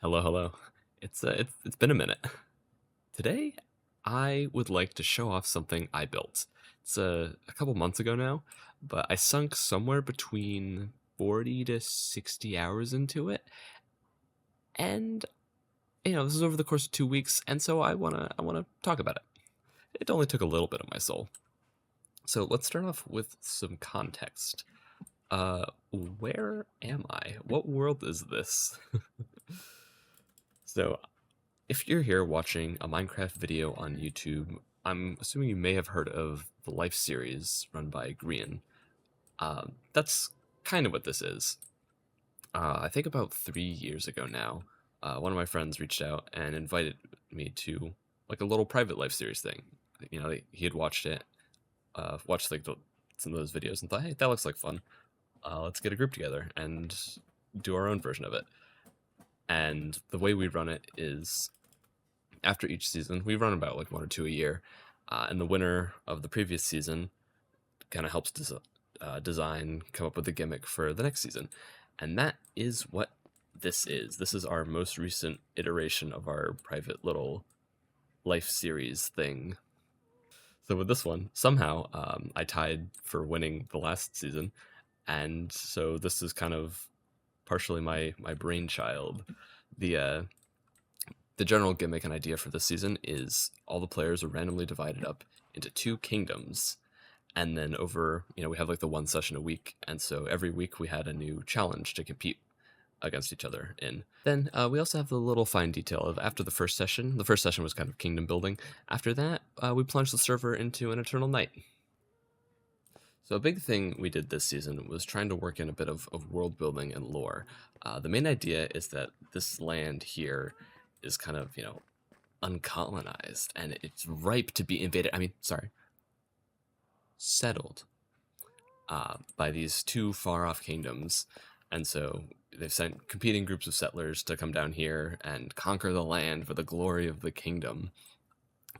Hello, hello. It's been a minute. Today, I would like to show off something I built. It's a couple months ago now, but I sunk somewhere between 40 to 60 hours into it, and this is over the course of 2 weeks, and so I wanna talk about it. It only took a little bit of my soul. So let's start off with some context. Where am I? What world is this? So if you're here watching a Minecraft video on YouTube, I'm assuming you may have heard of the Life series run by Grian. That's kind of what this is. I think about 3 years ago now, one of my friends reached out and invited me to like a little private Life series thing. He had watched it, watched some of those videos, and thought, hey, that looks like fun. Let's get a group together and do our own version of it. And the way we run it is after each season, we run about like one or two a year, and the winner of the previous season kind of helps design, come up with a gimmick for the next season. And that is what this is. This is our most recent iteration of our private little Life series thing. So with this one, somehow I tied for winning the last season, and so this is kind of partially my brainchild. The general gimmick and idea for this season is all the players are randomly divided up into two kingdoms, and then we have like the one session a week, and so every week we had a new challenge to compete against each other in. Then we also have the little fine detail of after the first session was kind of kingdom building. After that, we plunged the server into an eternal night. So a big thing we did this season was trying to work in a bit of world building and lore. The main idea is that this land here is kind of, uncolonized, and it's ripe to be invaded. Settled by these two far-off kingdoms. And so they've sent competing groups of settlers to come down here and conquer the land for the glory of the kingdom.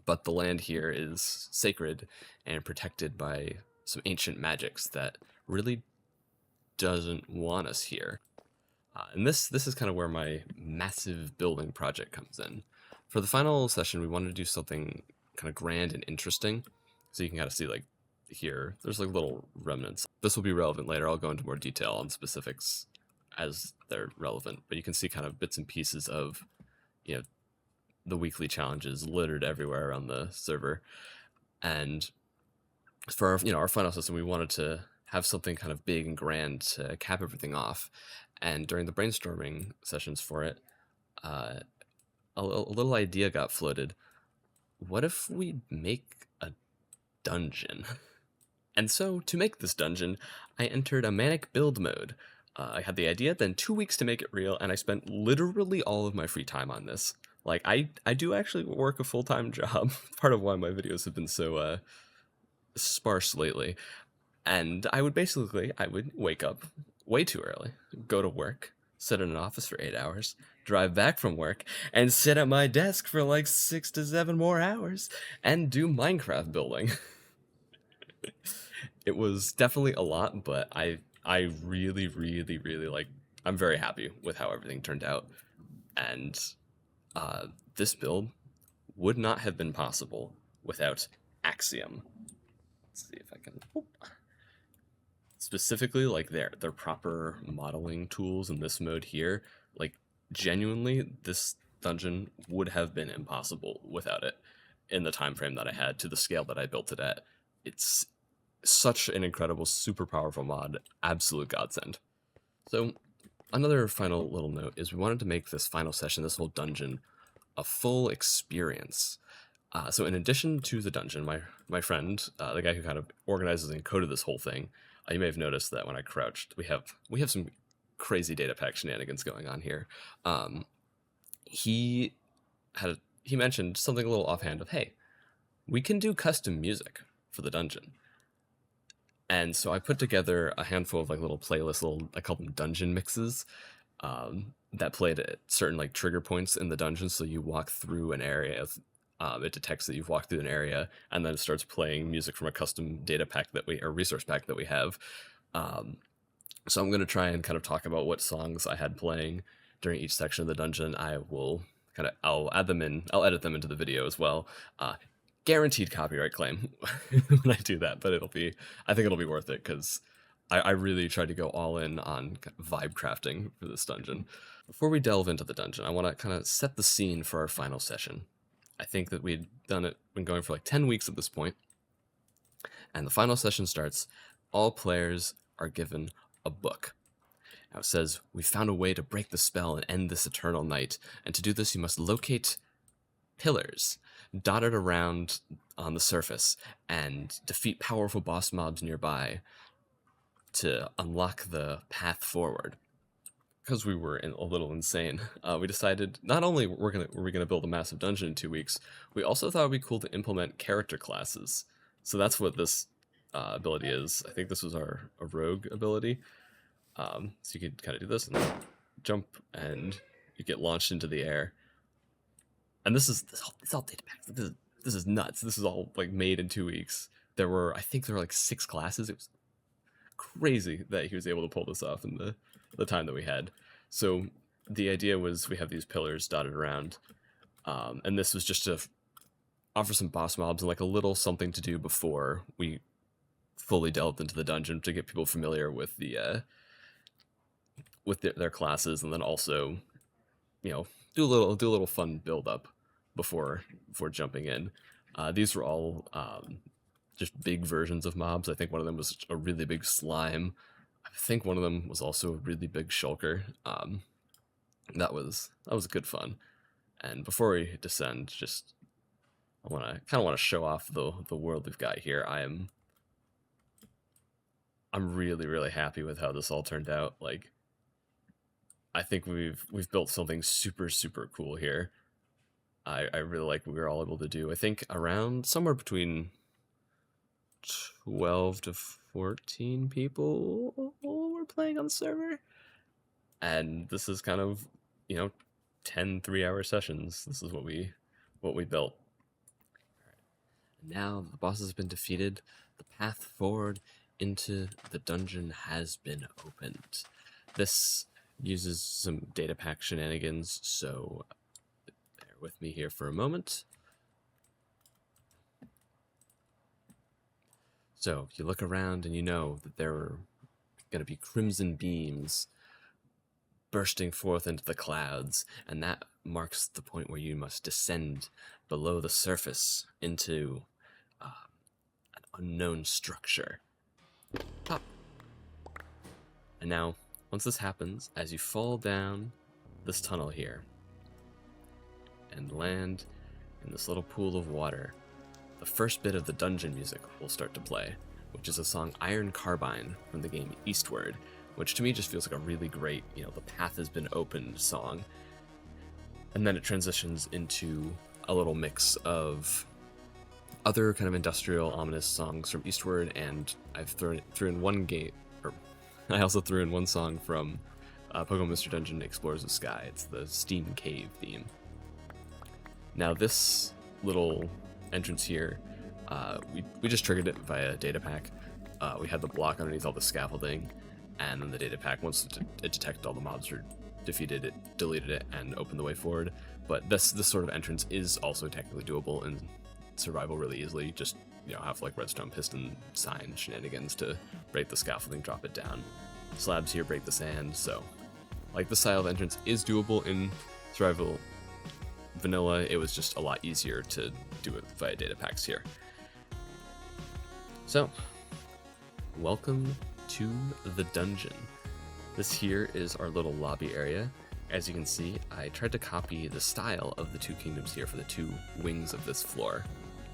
But the land here is sacred and protected by some ancient magics that really doesn't want us here. And this is kind of where my massive building project comes in. For the final session, we wanted to do something kind of grand and interesting. So you can kind of see like here, there's like little remnants. This will be relevant later. I'll go into more detail on specifics as they're relevant, but you can see kind of bits and pieces of, the weekly challenges littered everywhere around the server. And for our final system, we wanted to have something kind of big and grand to cap everything off. And during the brainstorming sessions for it, a little idea got floated. What if we make a dungeon? And so to make this dungeon, I entered a manic build mode. I had the idea, then 2 weeks to make it real, and I spent literally all of my free time on this. Like, I do actually work a full-time job. Part of why my videos have been so sparse lately. And I would wake up way too early, go to work, sit in an office for 8 hours, drive back from work, and sit at my desk for like 6 to 7 more hours, and do Minecraft building. It was definitely a lot, but I really, really, really I'm very happy with how everything turned out. And this build would not have been possible without Axiom. Let's see if I can... Specifically, like their proper modeling tools in this mode here, like genuinely, this dungeon would have been impossible without it in the time frame that I had to the scale that I built it at. It's such an incredible, super powerful mod, absolute godsend. So another final little note is we wanted to make this final session, this whole dungeon, a full experience. So in addition to the dungeon, my friend, the guy who kind of organizes and coded this whole thing, you may have noticed that when I crouched, we have some crazy data pack shenanigans going on here. He mentioned something a little offhand of, hey, we can do custom music for the dungeon. And so I put together a handful of like little playlists, I call them dungeon mixes, that played at certain like trigger points in the dungeon. So you walk through an area, it detects that you've walked through an area, and then it starts playing music from a custom data pack or resource pack that we have. So I'm going to try and kind of talk about what songs I had playing during each section of the dungeon, I'll add them in, I'll edit them into the video as well. Guaranteed copyright claim when I do that, but I think it'll be worth it because I really tried to go all in on vibe crafting for this dungeon. Before we delve into the dungeon, I want to kind of set the scene for our final session. I think that been going for like 10 weeks at this point, and the final session starts. All players are given a book. Now it says, we found a way to break the spell and end this eternal night, and to do this you must locate pillars dotted around on the surface and defeat powerful boss mobs nearby to unlock the path forward. Because we were a little insane, we decided not only were we gonna build a massive dungeon in 2 weeks, we also thought it'd be cool to implement character classes. So that's what this ability is. I think this was a rogue ability. So you could kind of do this and then jump, and you get launched into the air. And it's all data packs. This is nuts. This is all like made in 2 weeks. I think there were like 6 classes. It was crazy that he was able to pull this off in the time that we had. So the idea was we have these pillars dotted around, and this was just to offer some boss mobs and like a little something to do before we fully delved into the dungeon, to get people familiar with their classes, and then also, you know, do a little fun build up before jumping in. These were all just big versions of mobs. I think one of them was a really big slime. I think one of them was also a really big shulker. That was good fun. And before we descend, I kind of want to show off the world we've got here. I'm really, really happy with how this all turned out. Like, I think we've built something super, super cool here. I really like what we were all able to do. I think around somewhere between 12 to 14 people were playing on the server. And this is kind of, 10 3-hour sessions. This is what we built. Now the boss has been defeated. The path forward into the dungeon has been opened. This uses some data pack shenanigans, so bear with me here for a moment. So you look around and you know that there are going to be crimson beams bursting forth into the clouds, and that marks the point where you must descend below the surface into an unknown structure. Pop. And now, once this happens, as you fall down this tunnel here and land in this little pool of water, the first bit of the dungeon music will start to play, which is a song Iron Carbine from the game Eastward, which to me just feels like a really great, the path has been opened song. And then it transitions into a little mix of other kind of industrial, ominous songs from Eastward, and I've threw in one game, or I also threw in one song from Pokemon Mr. Dungeon Explores the Sky. It's the Steam Cave theme. Now this little entrance here, we just triggered it via data pack. We had the block underneath all the scaffolding, and then the data pack, once it detected all the mobs were defeated, it deleted it and opened the way forward. But this sort of entrance is also technically doable in survival really easily. Just have like redstone piston sign shenanigans to break the scaffolding, drop it down. Slabs here break the sand, so like the style of entrance is doable in survival vanilla. It was just a lot easier to do it via data packs here. So, welcome to the dungeon. This here is our little lobby area. As you can see, I tried to copy the style of the two kingdoms here for the two wings of this floor.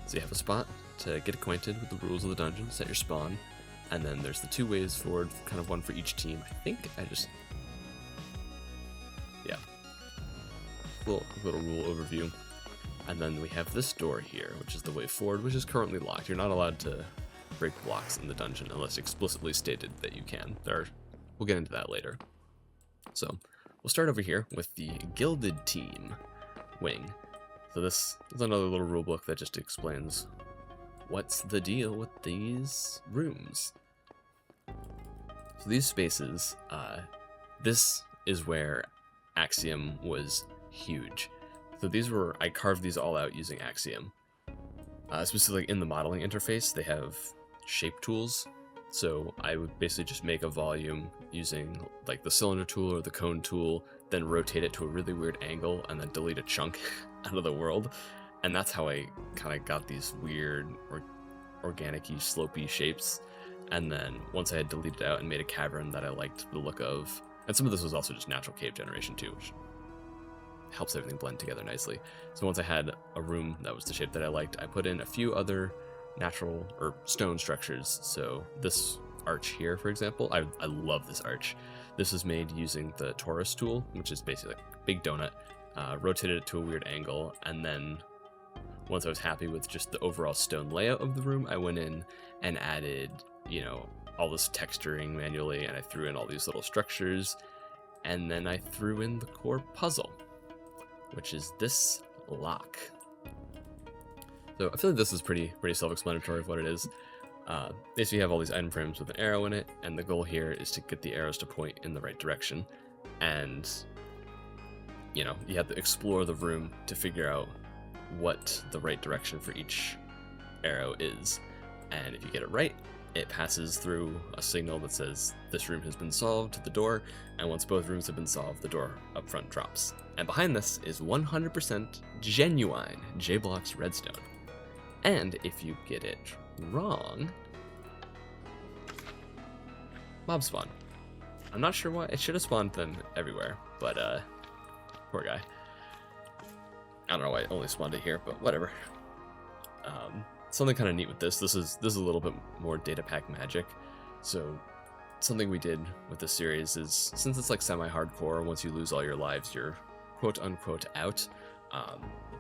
So you have a spot to get acquainted with the rules of the dungeon, set your spawn, and then there's the 2 ways forward, kind of one for each team. I think little rule overview. And then we have this door here, which is the way forward, which is currently locked. You're not allowed to break blocks in the dungeon unless explicitly stated that you can. We'll get into that later. So we'll start over here with the Gilded Team wing. So this is another little rulebook that just explains what's the deal with these rooms. So these spaces, this is where Axiom was huge. So I carved these all out using Axiom. Specifically in the modeling interface, they have shape tools. So I would basically just make a volume using like the cylinder tool or the cone tool, then rotate it to a really weird angle, and then delete a chunk out of the world. And that's how I kind of got these weird organic-y, slopey shapes. And then once I had deleted out and made a cavern that I liked the look of, and some of this was also just natural cave generation too, which helps everything blend together nicely. So once I had a room that was the shape that I liked, I put in a few other natural or stone structures. So this arch here, for example, I love this arch. This is made using the torus tool, which is basically like a big donut. Rotated it to a weird angle, and then once I was happy with just the overall stone layout of the room, I went in and added, you know, all this texturing manually, and I threw in all these little structures, and then I threw in the core puzzle, which is this lock. So I feel like this is pretty self-explanatory of what it is. Basically you have all these item frames with an arrow in it, and the goal here is to get the arrows to point in the right direction. And, you know, you have to explore the room to figure out what the right direction for each arrow is. And if you get it right, it passes through a signal that says this room has been solved to the door, and once both rooms have been solved, the door up front drops. And behind this is 100% genuine J-Blocks redstone. And if you get it wrong, mob spawn. I'm not sure why. It should have spawned them everywhere, but poor guy. I don't know why it only spawned it here, but whatever. Something kind of neat with this is a little bit more data pack magic. So something we did with this series is, since it's like semi-hardcore, once you lose all your lives, you're quote-unquote out.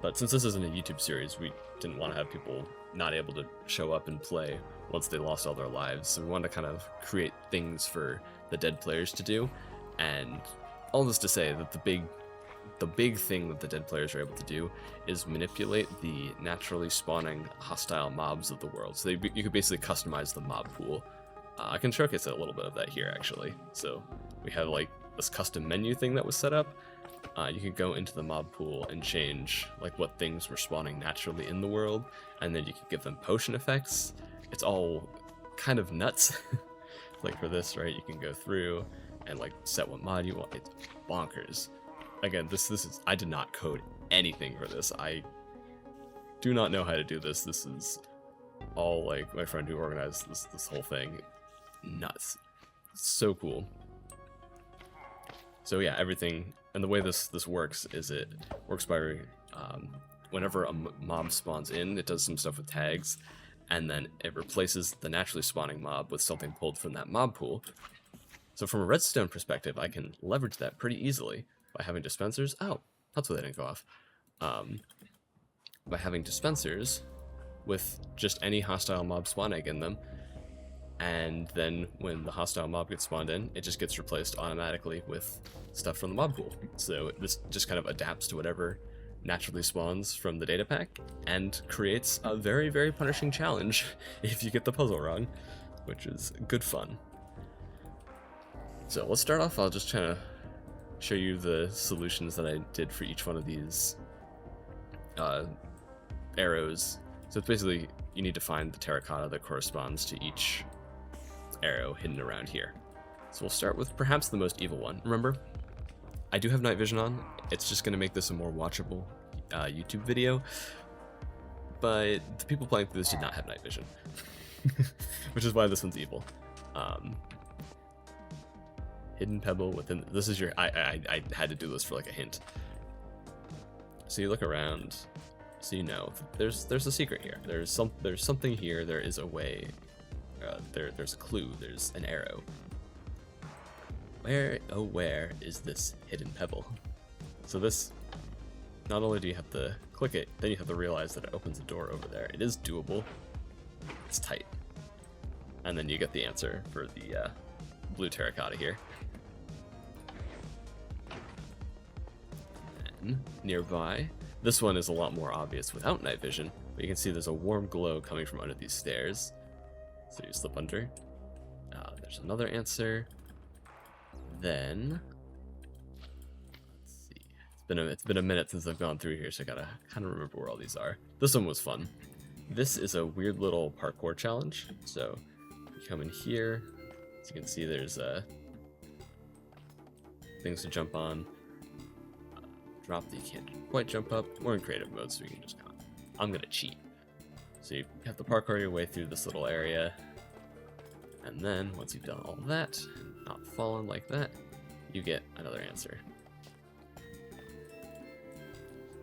But since this isn't a YouTube series, we didn't want to have people not able to show up and play once they lost all their lives. So we wanted to kind of create things for the dead players to do. And all this to say that the big thing that the dead players are able to do is manipulate the naturally spawning hostile mobs of the world. So you could basically customize the mob pool. I can showcase a little bit of that here, actually. So we have like this custom menu thing that was set up. You could go into the mob pool and change like what things were spawning naturally in the world, and then you could give them potion effects. It's all kind of nuts. Like for this, right, you can go through and like set what mod you want. It's bonkers. Again, this is, I did not code anything for this. I do not know how to do this. This is all like my friend who organized this whole thing. Nuts. So cool. So yeah, everything, and the way this works is it works by whenever a mob spawns in, it does some stuff with tags, and then it replaces the naturally spawning mob with something pulled from that mob pool. So from a redstone perspective, I can leverage that pretty easily by having dispensers. Oh, that's why they didn't go off. By having dispensers with just any hostile mob spawn egg in them, and then when the hostile mob gets spawned in, it just gets replaced automatically with stuff from the mob pool. So this just kind of adapts to whatever naturally spawns from the data pack and creates a very, very punishing challenge if you get the puzzle wrong, which is good fun. So let's start off. I'll just try to show you the solutions that I did for each one of these arrows. So it's basically, you need to find the terracotta that corresponds to each arrow hidden around here. So we'll start with perhaps the most evil one. Remember, I do have night vision on. It's just going to make this a more watchable YouTube video, but the people playing through this did not have night vision, which is why this one's evil. Hidden pebble within, this is your, I had to do this for like a hint. So you look around, so you know there's a secret here. There's something here. There is a way. There's a clue. There's an arrow. Where, oh where is this hidden pebble? So this, not only do you have to click it, then you have to realize that it opens a door over there. It is doable. It's tight. And then you get the answer for the blue terracotta here. And nearby, this one is a lot more obvious without night vision, but you can see there's a warm glow coming from under these stairs. So you slip under. There's another answer. Then, let's It's been a minute since I've gone through here, so I gotta kind of remember where all these are. This one was fun. This is a weird little parkour challenge. So you come in here. As you can see, there's things to jump on. Drop that you can't quite jump up. We're in creative mode, so we can just kind of... I'm gonna cheat. So you have to parkour your way through this little area. And then, once you've done all that, and not fallen like that, you get another answer.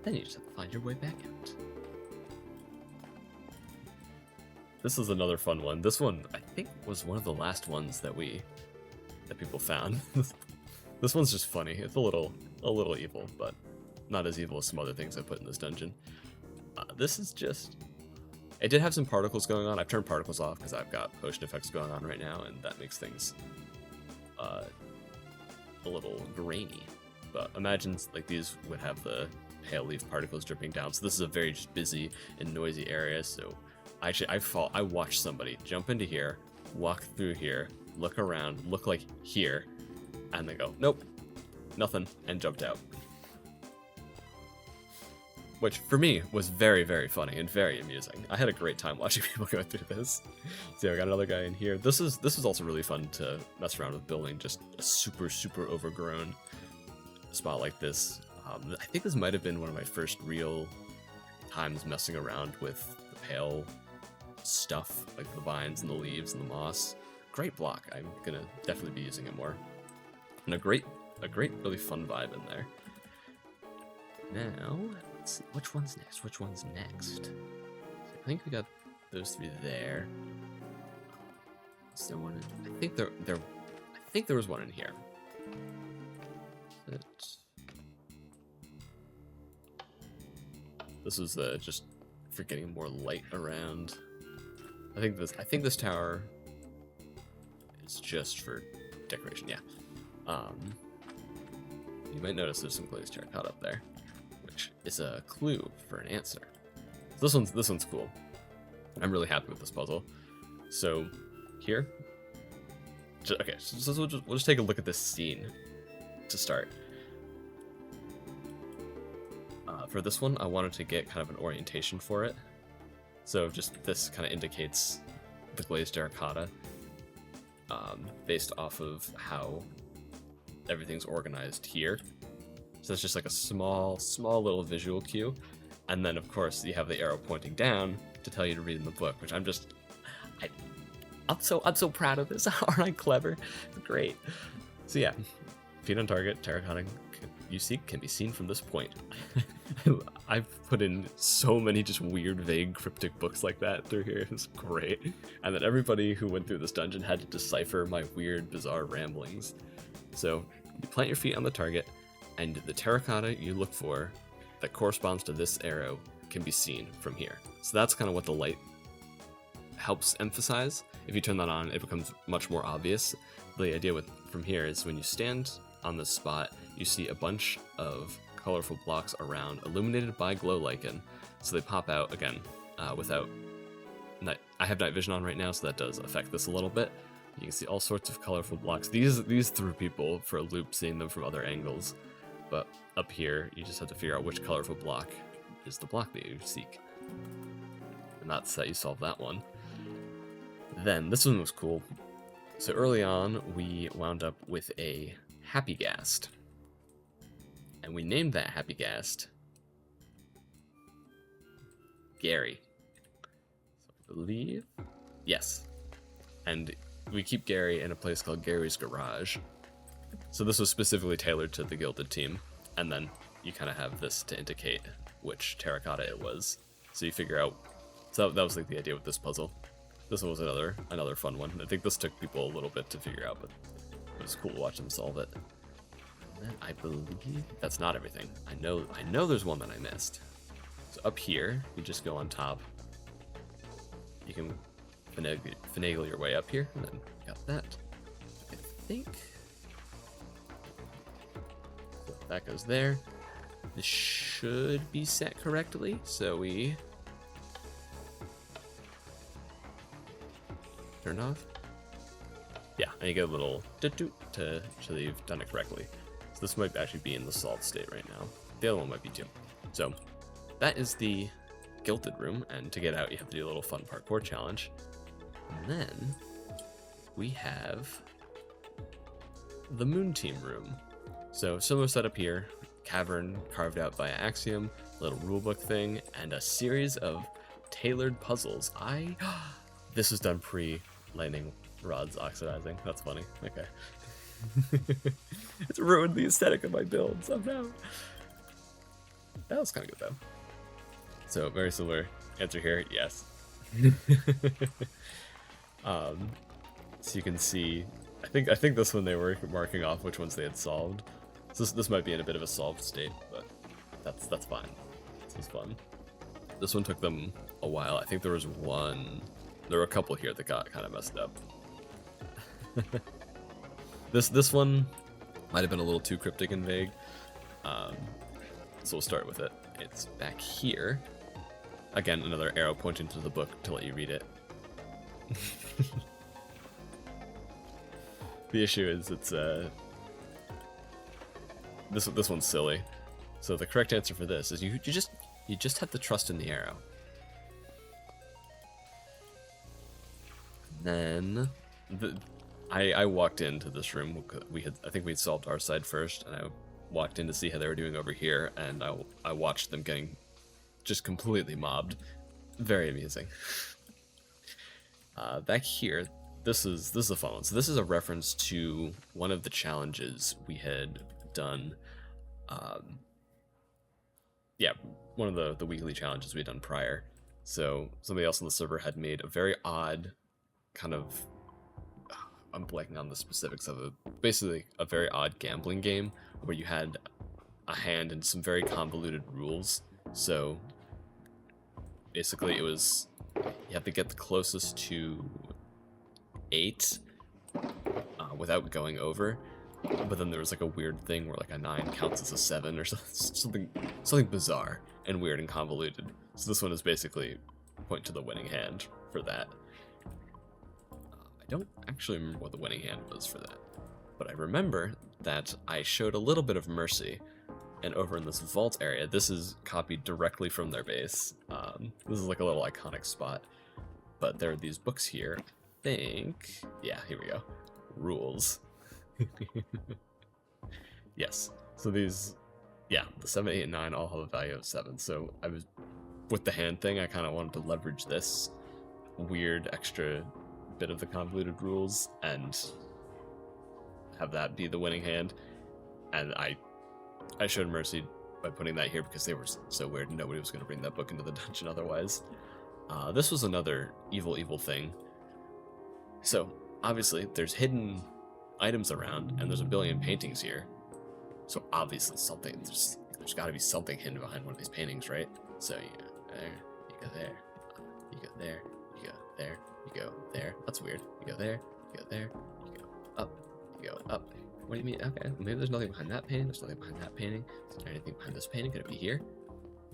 Then you just have to find your way back out. This is another fun one. This one, I think, was one of the last ones that people found. This one's just funny. It's a little evil, but not as evil as some other things I put in this dungeon. This is just... It did have some particles going on. I've turned particles off because I've got potion effects going on right now, and that makes things a little grainy. But imagine like these would have the pale leaf particles dripping down. So this is a very just busy and noisy area. So I watched somebody jump into here, walk through here, look around, look like here, and they go, nope, nothing, and jumped out. Which, for me, was very, very funny and very amusing. I had a great time watching people go through this. So I got another guy in here. This is also really fun to mess around with building just a super, super overgrown spot like this. I think this might have been one of my first real times messing around with the pale stuff, like the vines and the leaves and the moss. Great block. I'm gonna definitely be using it more. And a great, really fun vibe in there. Now, let's see, which one's next? So I think we got those three there. Is there one in, I think there was one in here. This was just for getting more light around. I think this tower is just for decoration. Yeah. You might notice there's some glazed terracotta up there, which is a clue for an answer. This one's cool. I'm really happy with this puzzle. So here, okay, so we'll just take a look at this scene to start. For this one, I wanted to get kind of an orientation for it. So just this kind of indicates the glazed terracotta based off of how everything's organized here. So it's just like a small little visual cue. And then of course you have the arrow pointing down to tell you to read in the book, which I'm so proud of this. Aren't I clever? It's great. So yeah, feet on target, terracotta you seek can be seen from this point. I've put in so many just weird, vague, cryptic books like that through here. It's great. And then everybody who went through this dungeon had to decipher my weird, bizarre ramblings. So you plant your feet on the target, and the terracotta you look for that corresponds to this arrow can be seen from here. So that's kind of what the light helps emphasize. If you turn that on, it becomes much more obvious. The idea from here is when you stand on this spot, you see a bunch of colorful blocks around, illuminated by glow lichen. So they pop out again without night. I have night vision on right now, so that does affect this a little bit. You can see all sorts of colorful blocks. These threw people for a loop seeing them from other angles. But up here, you just have to figure out which colorful block is the block that you seek. And that's how you solve that one. Then, this one was cool. So early on, we wound up with a Happy Ghast. And we named that Happy Ghast Gary. So I believe... Yes. And we keep Gary in a place called Gary's Garage. So this was specifically tailored to the Gilded team. And then you kind of have this to indicate which terracotta it was. So you figure out... So that was like the idea with this puzzle. This one was another fun one. I think this took people a little bit to figure out, but it was cool to watch them solve it. And then I believe that's not everything. I know there's one that I missed. So up here, you just go on top. You can finagle your way up here, and then got that. I think so that goes there. This should be set correctly, so we turn off. Yeah, and you get a little doot-doot to show that you've done it correctly. So this might actually be in the solved state right now. the other one might be too. So that is the Gilded Room, and to get out, you have to do a little fun parkour challenge. And then we have the Moon Team Room. So similar setup here, cavern carved out by axiom, little rulebook thing, and a series of tailored puzzles. This was done pre-lightning rods oxidizing. That's funny. Okay. It's ruined the aesthetic of my build somehow. That was kind of good though. So very similar answer here. Yes. So you can see, I think this one they were marking off which ones they had solved. So this might be in a bit of a solved state, but that's fine. This is fun. This one took them a while. I think there were a couple here that got kind of messed up. This one might have been a little too cryptic and vague. So we'll start with it. It's back here. Again, another arrow pointing to the book to let you read it. The issue is it's this one's silly. So the correct answer for this is you just have to trust in the arrow. Then I walked into this room. I think we'd solved our side first, and I walked in to see how they were doing over here, and I watched them getting just completely mobbed. Very amusing. Back here, this is a fun one. So this is a reference to one of the challenges we had done. Yeah, one of the weekly challenges we had done prior. So somebody else on the server had made a very odd kind of, I'm blanking on the specifics of it, basically a very odd gambling game where you had a hand and some very convoluted rules. So basically it was, you have to get the closest to 8 without going over. But then there was like a weird thing where like a 9 counts as a 7 or something bizarre and weird and convoluted. So this one is basically point to the winning hand for that. I don't actually remember what the winning hand was for that, but I remember that I showed a little bit of mercy, and over in this vault area, this is copied directly from their base. This is like a little iconic spot, but there are these books here. I think, yeah, here we go. Rules. Yes, so these, yeah, the 7, 8, and 9 all have a value of 7. So I was, with the hand thing, I kind of wanted to leverage this weird extra bit of the convoluted rules and have that be the winning hand. And I showed mercy by putting that here because they were so weird and nobody was going to bring that book into the dungeon otherwise. This was another evil thing. So obviously there's hidden items around, and there's a billion paintings here. So obviously something, there's got to be something hidden behind one of these paintings, right? So you go there, you go there, you go there, you go there, you go there. That's weird. You go there, you go there, you go up, you go up. What do you mean? Okay, maybe there's nothing behind that painting. There's nothing behind that painting. Is there anything behind this painting? Could it be here?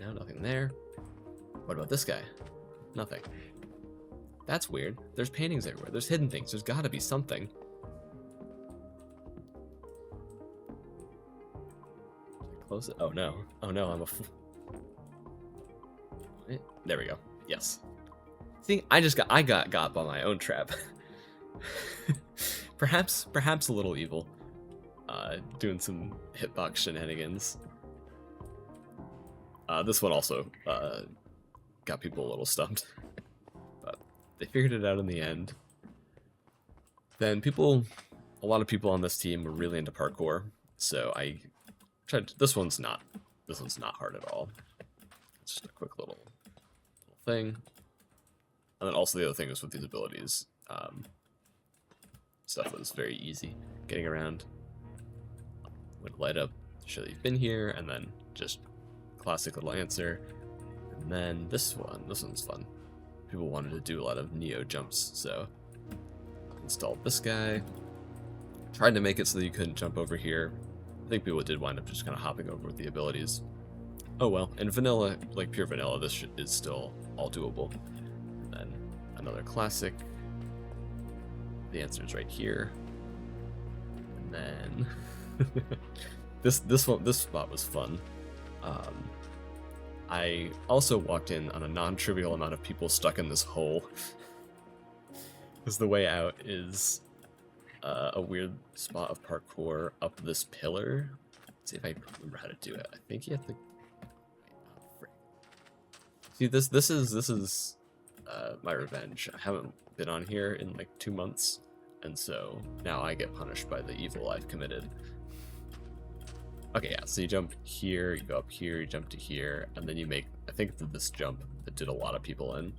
No, nothing there. What about this guy? Nothing. That's weird. There's paintings everywhere. There's hidden things. There's got to be something. Close it. Oh no, I'm a fool. There we go. Yes. See, I got by my own trap. perhaps a little evil. Doing some hitbox shenanigans. This one also got people a little stumped, but they figured it out in the end. Then a lot of people on this team were really into parkour, so I tried. This one's not hard at all. It's just a quick little thing. And then also the other thing is with these abilities, stuff was very easy getting around. Would light up to show that you've been here, and then just classic little answer. And then this one's fun. People wanted to do a lot of Neo jumps, so installed this guy. Tried to make it so that you couldn't jump over here. I think people did wind up just kind of hopping over with the abilities. Oh well, in vanilla, like pure vanilla, this is still all doable. And then another classic. The answer is right here. And then this spot was fun. I also walked in on a non-trivial amount of people stuck in this hole. Because the way out is a weird spot of parkour up this pillar. Let's see if I remember how to do it. I think you have to... See, this is my revenge. I haven't been on here in like 2 months, and so now I get punished by the evil I've committed. Okay, yeah, so you jump here, you go up here, you jump to here, and then you make, I think, this jump that did a lot of people in.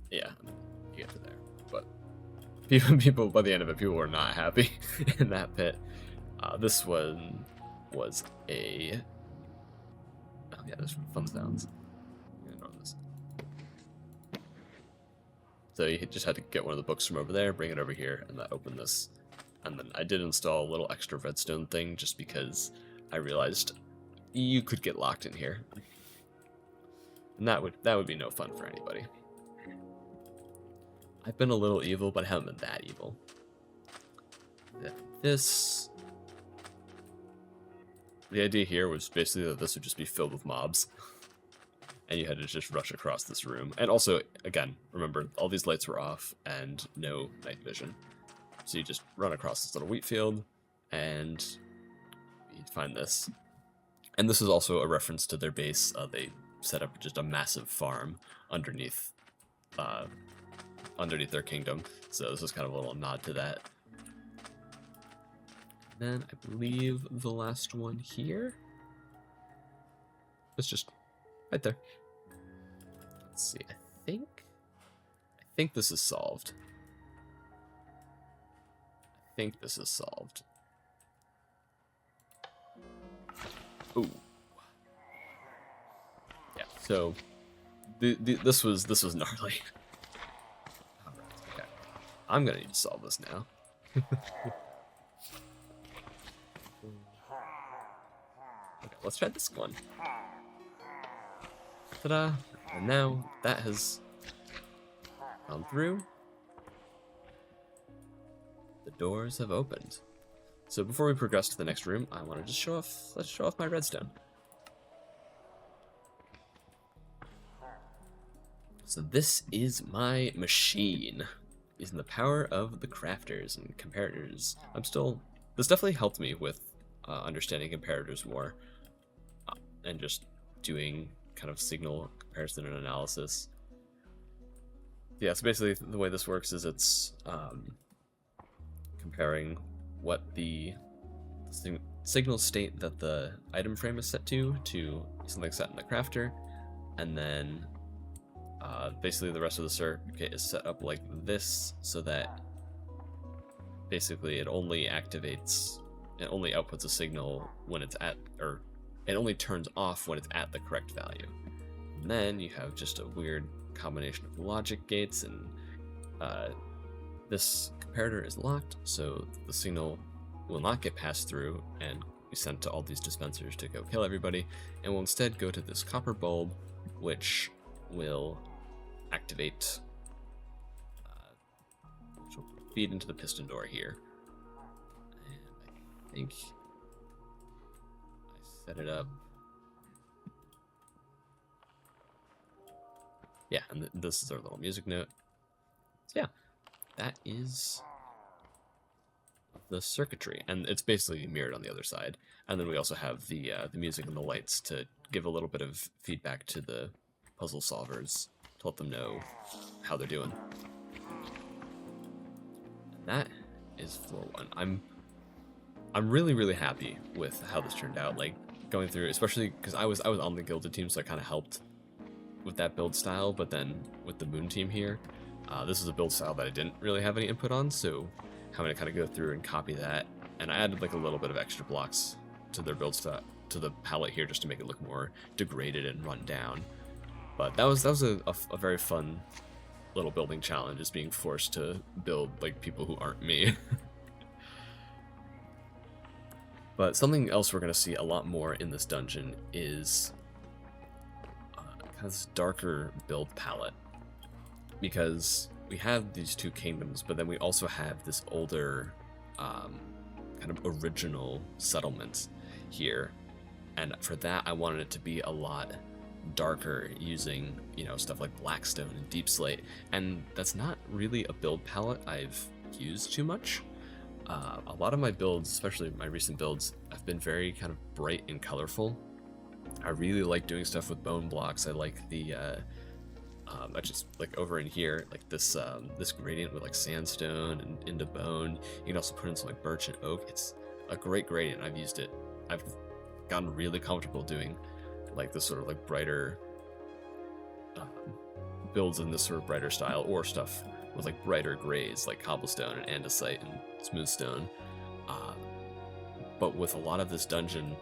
Yeah, you get to there. But people by the end of it, people were not happy in that pit. This one was a... Oh yeah, there's fun sounds. This. So you just had to get one of the books from over there, bring it over here, and that opened this. And then I did install a little extra redstone thing just because I realized you could get locked in here. And that would be no fun for anybody. I've been a little evil, but I haven't been that evil. This... The idea here was basically that this would just be filled with mobs. And you had to just rush across this room. And also, again, remember, all these lights were off and no night vision. So you just run across this little wheat field, and you find this. And this is also a reference to their base. They set up just a massive farm underneath their kingdom. So this is kind of a little nod to that. And then I believe the last one here. It's just right there. Let's see. I think this is solved. Ooh. Yeah. So this was gnarly. All right. Okay. I'm gonna need to solve this now. Okay, let's try this one. Ta-da! And now that has gone through. The doors have opened. So before we progress to the next room, I want to just let's show off my redstone. So this is my machine. Using the power of the crafters and comparators. This definitely helped me with understanding comparators more. And just doing kind of signal comparison and analysis. Yeah, so basically the way this works is it's comparing what the signal state that the item frame is set to something set in the crafter, and then basically the rest of the circuit is set up like this so that basically it only outputs a signal when it's at, or it only turns off when it's at the correct value. And then you have just a weird combination of logic gates, and this comparator is locked, so the signal will not get passed through and be sent to all these dispensers to go kill everybody, and will instead go to this copper bulb, which will activate, which will feed into the piston door here. And I think I set it up. Yeah, and this is our little music note. So yeah, that is the circuitry, and it's basically mirrored on the other side. And then we also have the music and the lights to give a little bit of feedback to the puzzle solvers to let them know how they're doing. And that is floor one. I'm really happy with how this turned out. Like going through, especially because I was on the Gilded team, so I kind of helped with that build style. But then with the Moon team here, this is a build style that I didn't really have any input on, so having to kind of go through and copy that, and I added like a little bit of extra blocks to their build style, to the palette here, just to make it look more degraded and run down. But that was a very fun little building challenge, is being forced to build like people who aren't me. But something else we're going to see a lot more in this dungeon is kind of this darker build palette, because we have these two kingdoms, but then we also have this older kind of original settlement here, And for that, I wanted it to be a lot darker, using, you know, stuff like Blackstone and Deep Slate. And that's not really a build palette I've used too much. A lot of my builds, especially my recent builds, have been very kind of bright and colorful. I really like doing stuff with bone blocks. I like the, I just like over in here, like this this gradient with like sandstone and into bone. You can also put in some like birch and oak. It's a great gradient. I've used it. I've gotten really comfortable doing like this sort of like brighter builds in this sort of brighter style, or stuff with like brighter grays like cobblestone and andesite and smooth stone. But with a lot of this dungeon,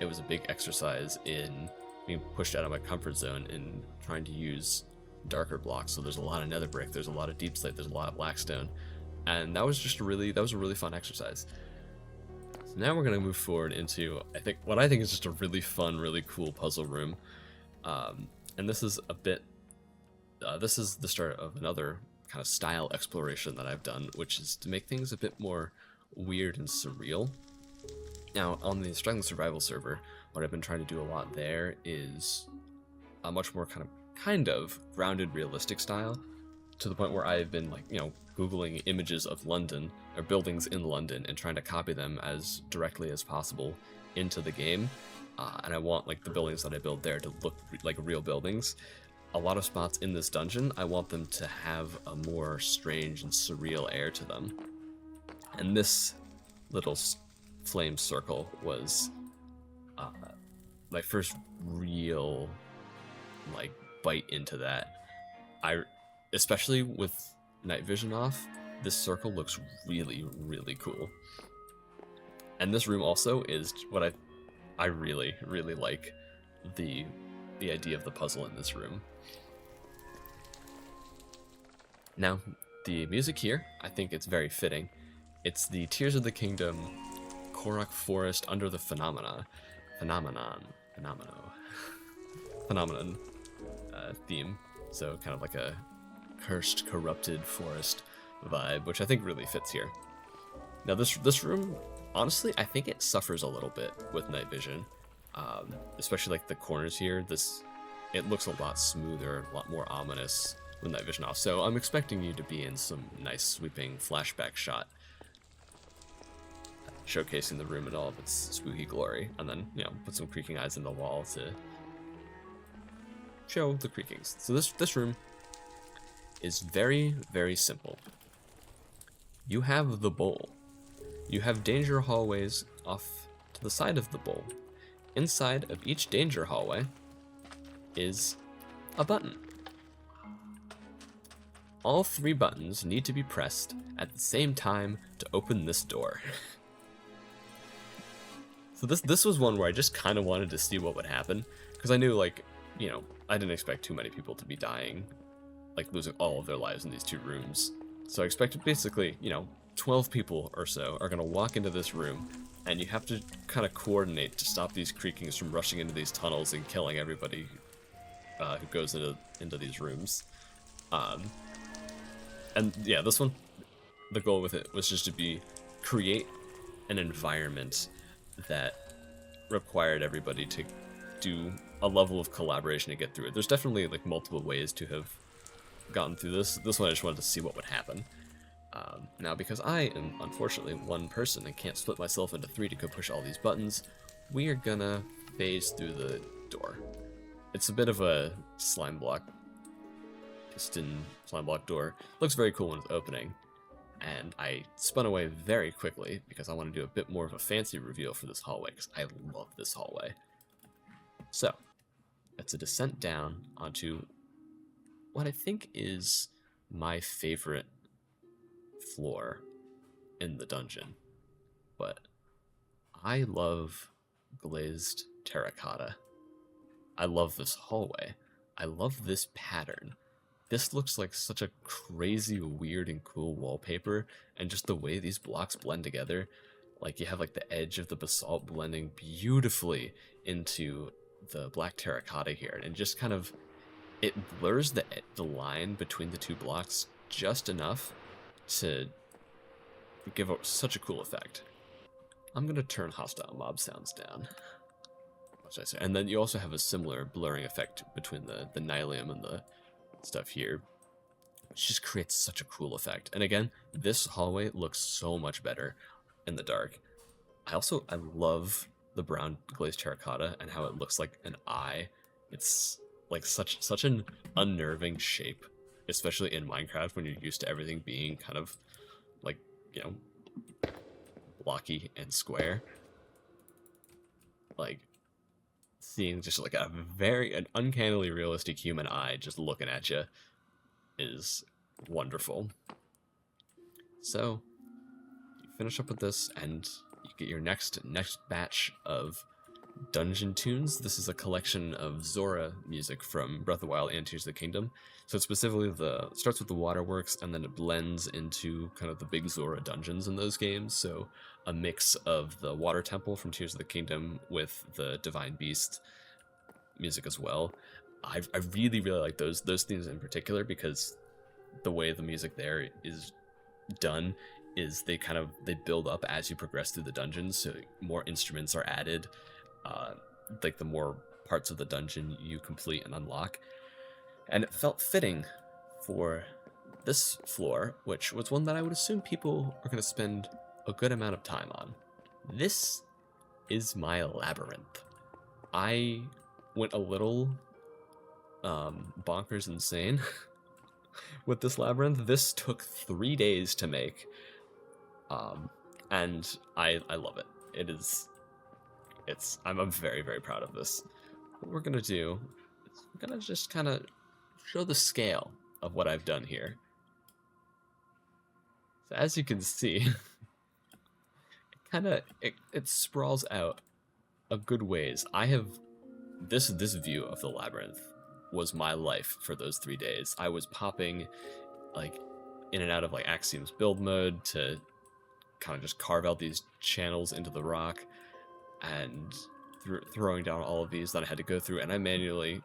it was a big exercise in being pushed out of my comfort zone in trying to use darker blocks. So there's a lot of nether brick, there's a lot of deep slate, there's a lot of blackstone, and that was just a really fun exercise. So now we're gonna move forward into what I think is just a really fun, really cool puzzle room, and this is a bit. This is the start of another kind of style exploration that I've done, which is to make things a bit more weird and surreal. Now, on the Struggling Survival server, what I've been trying to do a lot there is a much more kind of grounded, realistic style, to the point where I've been, like, you know, Googling images of London, or buildings in London, and trying to copy them as directly as possible into the game. And I want, like, the buildings that I build there to look like real buildings. A lot of spots in this dungeon, I want them to have a more strange and surreal air to them. And this little flame circle was my first real, like, bite into that. Especially with night vision off, this circle looks really, really cool. And this room also is what I really, really like the idea of the puzzle in this room. Now, the music here, I think it's very fitting. It's the Tears of the Kingdom, Korok Forest Under the Phenomenon theme. So kind of like a cursed, corrupted forest vibe, which I think really fits here. Now this room, honestly, I think it suffers a little bit with night vision, especially like the corners here. It looks a lot smoother, a lot more ominous with night vision off. So I'm expecting you to be in some nice sweeping flashback shot, showcasing the room in all of its spooky glory, and then, you know, put some creaking eyes in the wall to show the creakings. So this room is very, very simple. You have the bowl. You have danger hallways off to the side of the bowl. Inside of each danger hallway is a button. All 3 buttons need to be pressed at the same time to open this door. So this was one where I just kind of wanted to see what would happen, because I knew, like, you know, I didn't expect too many people to be dying, like losing all of their lives in these 2 rooms. So I expected basically, you know, 12 people or so are going to walk into this room, and you have to kind of coordinate to stop these creakings from rushing into these tunnels and killing everybody who goes into these rooms. And yeah, this one, the goal with it was just to create an environment that required everybody to do a level of collaboration to get through it. There's definitely, like, multiple ways to have gotten through this. This one I just wanted to see what would happen. Now, because I am unfortunately one person and can't split myself into 3 to go push all these buttons, we are gonna phase through the door. It's a bit of a slime block, piston slime block door. Looks very cool when it's opening, and I spun away very quickly because I want to do a bit more of a fancy reveal for this hallway, because I love this hallway. So, it's a descent down onto what I think is my favorite floor in the dungeon. But I love glazed terracotta. I love this hallway. I love this pattern. This looks like such a crazy, weird, and cool wallpaper, and just the way these blocks blend together. Like, you have, like, the edge of the basalt blending beautifully into the black terracotta here, and just kind of, it blurs the line between the 2 blocks just enough to give such a cool effect. I'm gonna turn hostile mob sounds down. And then you also have a similar blurring effect between the nylium and the stuff here, which just creates such a cool effect. And again, this hallway looks so much better in the dark. I love the brown glazed terracotta and how it looks like an eye. It's like such an unnerving shape, especially in Minecraft when you're used to everything being kind of like, you know, blocky and square. Like seeing just like an uncannily realistic human eye just looking at you is wonderful. So you finish up with this and you get your next batch of dungeon tunes. This is a collection of Zora music from Breath of the Wild and Tears of the Kingdom. So specifically starts with the Waterworks and then it blends into kind of the big Zora dungeons in those games. So a mix of the Water Temple from Tears of the Kingdom with the Divine Beast music as well. I really like those themes in particular because the way the music there is done is they build up as you progress through the dungeons, so more instruments are added, like the more parts of the dungeon you complete and unlock. And it felt fitting for this floor, which was one that I would assume people are going to spend a good amount of time on. This is my labyrinth. I went a little bonkers insane with this labyrinth. This took 3 days to make, and I love it. I'm very proud of this. What we're gonna do is we're gonna just kind of show the scale of what I've done here. So as you can see, it sprawls out a good ways. I have this view of the labyrinth was my life for those 3 days. I was popping like in and out of like Axiom's build mode to kind of just carve out these channels into the rock and throwing down all of these that I had to go through, and I manually,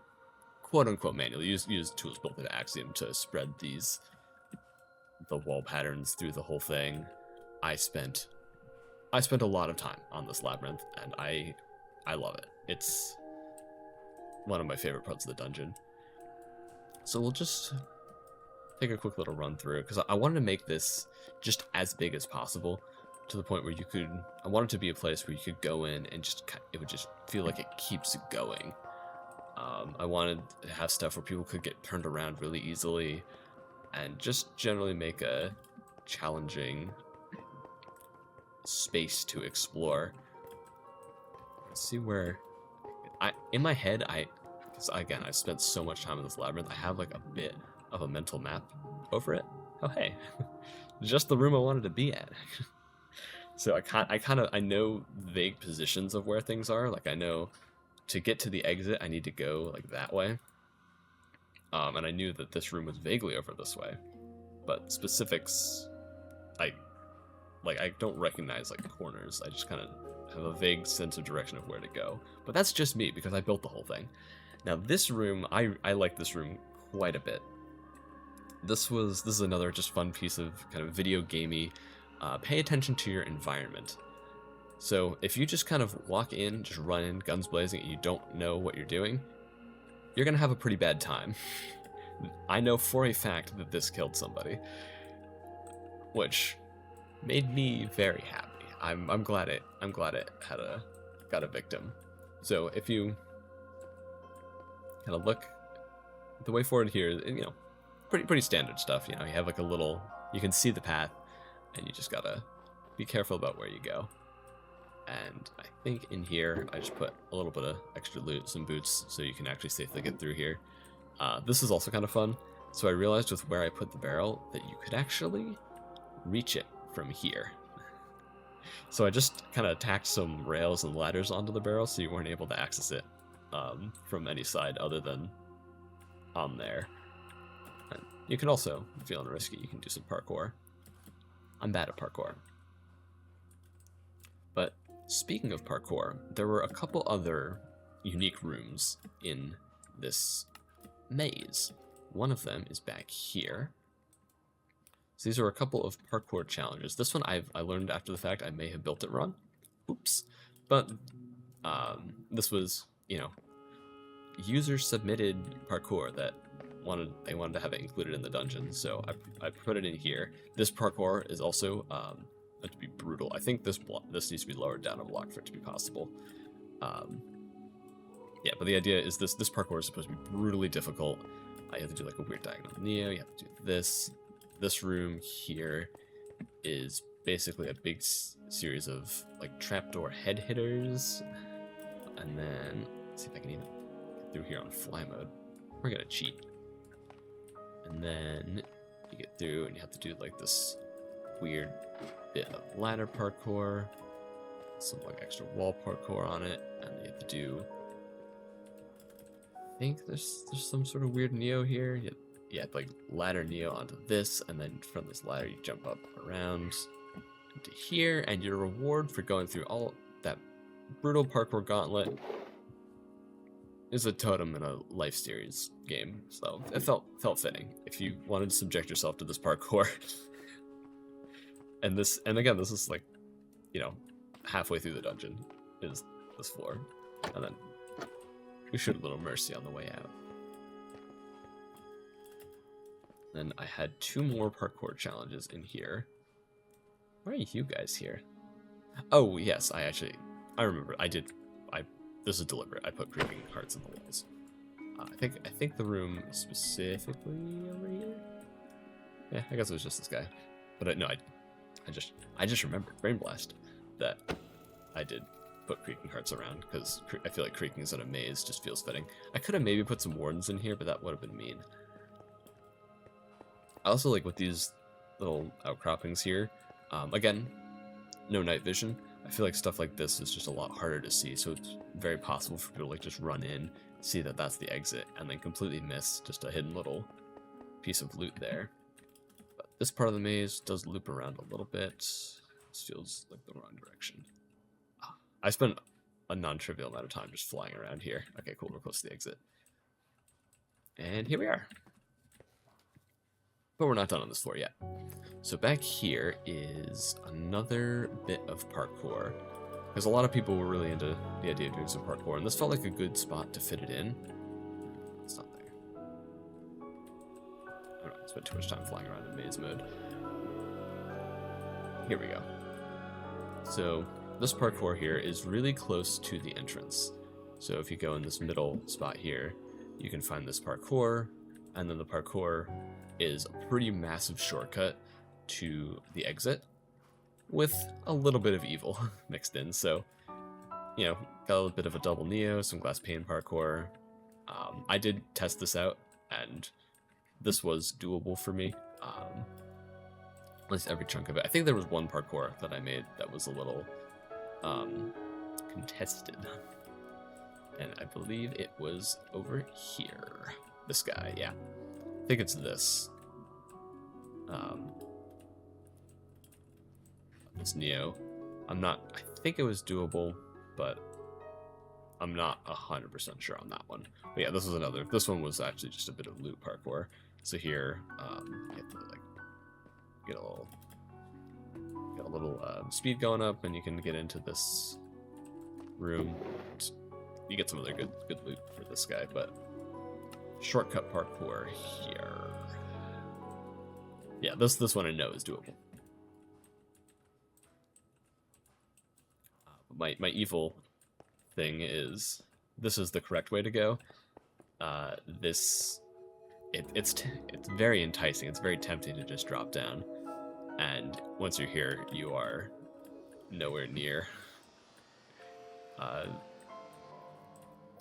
quote unquote manually, use tools built into Axiom to spread the wall patterns through the whole thing. I spent a lot of time on this labyrinth and I love it. It's one of my favorite parts of the dungeon. So we'll just take a quick little run through because I wanted to make this just as big as possible, to the point where I want it to be a place where you could go in and it would just feel like it keeps going. I wanted to have stuff where people could get turned around really easily and just generally make a challenging space to explore. Let's see where in my head, because again, I've spent so much time in this labyrinth, I have like a bit of a mental map over it. Oh hey, just the room I wanted to be at. So I know vague positions of where things are. Like I know to get to the exit, I need to go like that way. And I knew that this room was vaguely over this way, but specifics, I don't recognize like corners. I just kind of have a vague sense of direction of where to go. But that's just me because I built the whole thing. Now this room, I like this room quite a bit. This is another just fun piece of kind of video gamey. Pay attention to your environment. So if you just kind of walk in, just run in, guns blazing, and you don't know what you're doing, you're gonna have a pretty bad time. I know for a fact that this killed somebody, which made me very happy. I'm glad it got a victim. So if you kind of look, the way forward here, you know, pretty standard stuff. You know, you have like you can see the path, and you just gotta be careful about where you go. And I think in here, I just put a little bit of extra loot, some boots, so you can actually safely get through here. This is also kind of fun. So I realized with where I put the barrel that you could actually reach it from here. So I just kind of tacked some rails and ladders onto the barrel so you weren't able to access it from any side other than on there. And you can also, if you're feeling risky, you can do some parkour. I'm bad at parkour. But speaking of parkour, there were a couple other unique rooms in this maze. One of them is back here. So these are a couple of parkour challenges. This one I learned after the fact. I may have built it wrong. Oops. But this was you know, user submitted parkour that they wanted to have it included in the dungeon, so I put it in here. This parkour is also meant to be brutal. I think this needs to be lowered down a block for it to be possible. Yeah, but the idea is this parkour is supposed to be brutally difficult. You have to do like a weird diagonal neo. You have to do this. This room here is basically a big series of like trapdoor head hitters, and then let's see if I can even get through here on fly mode. We're gonna cheat. And then you get through and you have to do like this weird bit of ladder parkour, some like extra wall parkour on it, and you have to do, I think there's some sort of weird neo here. You have like ladder neo onto this, and then from this ladder you jump up around into here, and your reward for going through all that brutal parkour gauntlet is a totem in a life series game, so it felt fitting if you wanted to subject yourself to this parkour. and again, this is like, you know, halfway through the dungeon is this floor, and then we showed a little mercy on the way out. Then I had 2 more parkour challenges in here. Why are you guys here? Oh yes, I remember. This is deliberate. I put creeping hearts in the walls. I think the room specifically over here. Yeah, I guess it was just this guy. But no, I just remembered, brain blast, that I did put creaking hearts around because I feel like creaking is in a maze just feels fitting. I could have maybe put some wardens in here, but that would have been mean. I also like with these little outcroppings here. Again, no night vision. I feel like stuff like this is just a lot harder to see, so it's very possible for people to like just run in, see that that's the exit, and then completely miss just a hidden little piece of loot there. But this part of the maze does loop around a little bit. This feels like the wrong direction. I spent a non-trivial amount of time just flying around here. Okay, cool, we're close to the exit. And here we are. But we're not done on this floor yet. So back here is another bit of parkour, because a lot of people were really into the idea of doing some parkour, and this felt like a good spot to fit it in. It's not there. I don't know, I spent too much time flying around in maze mode. Here we go. So this parkour here is really close to the entrance. So if you go in this middle spot here, you can find this parkour, and then the parkour is a pretty massive shortcut to the exit with a little bit of evil mixed in. So, you know, got a little bit of a double neo, some glass pane parkour. I did test this out, and this was doable for me. At least every chunk of it. I think there was one parkour that I made that was a little contested, and I believe it was over here. This guy, yeah. I think it's this. This Neo. I think it was doable, but I'm not 100% sure on that one. But yeah, this one was actually just a bit of loot parkour. So here, you have to like get a little speed going up, and you can get into this room. You get some other good loot for this guy, but shortcut parkour here. Yeah, this one I know is doable. My evil thing is this is the correct way to go. It's very enticing. It's very tempting to just drop down, and once you're here, you are nowhere near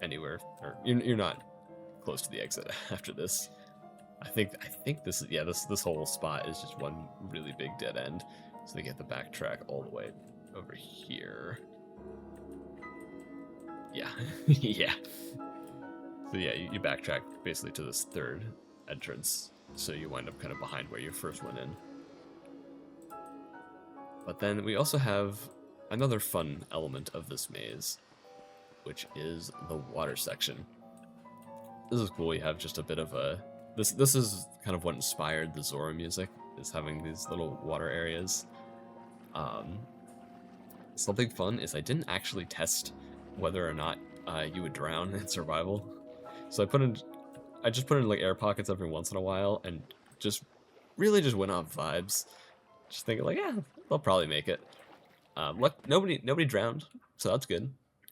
anywhere, or you're not close to the exit after this. I think this is, yeah, this whole spot is just one really big dead end. So they get the backtrack all the way over here. Yeah, yeah. So yeah, you backtrack basically to this third entrance, so you wind up kind of behind where you first went in. But then we also have another fun element of this maze, which is the water section. This is cool. You have just a bit of a... This is kind of what inspired the Zora music, is having these little water areas. Something fun is I didn't actually test whether or not you would drown in survival. So I just put in like air pockets every once in a while, and just really just went off vibes. Just thinking like, yeah, they'll probably make it. Look, nobody drowned, so that's good.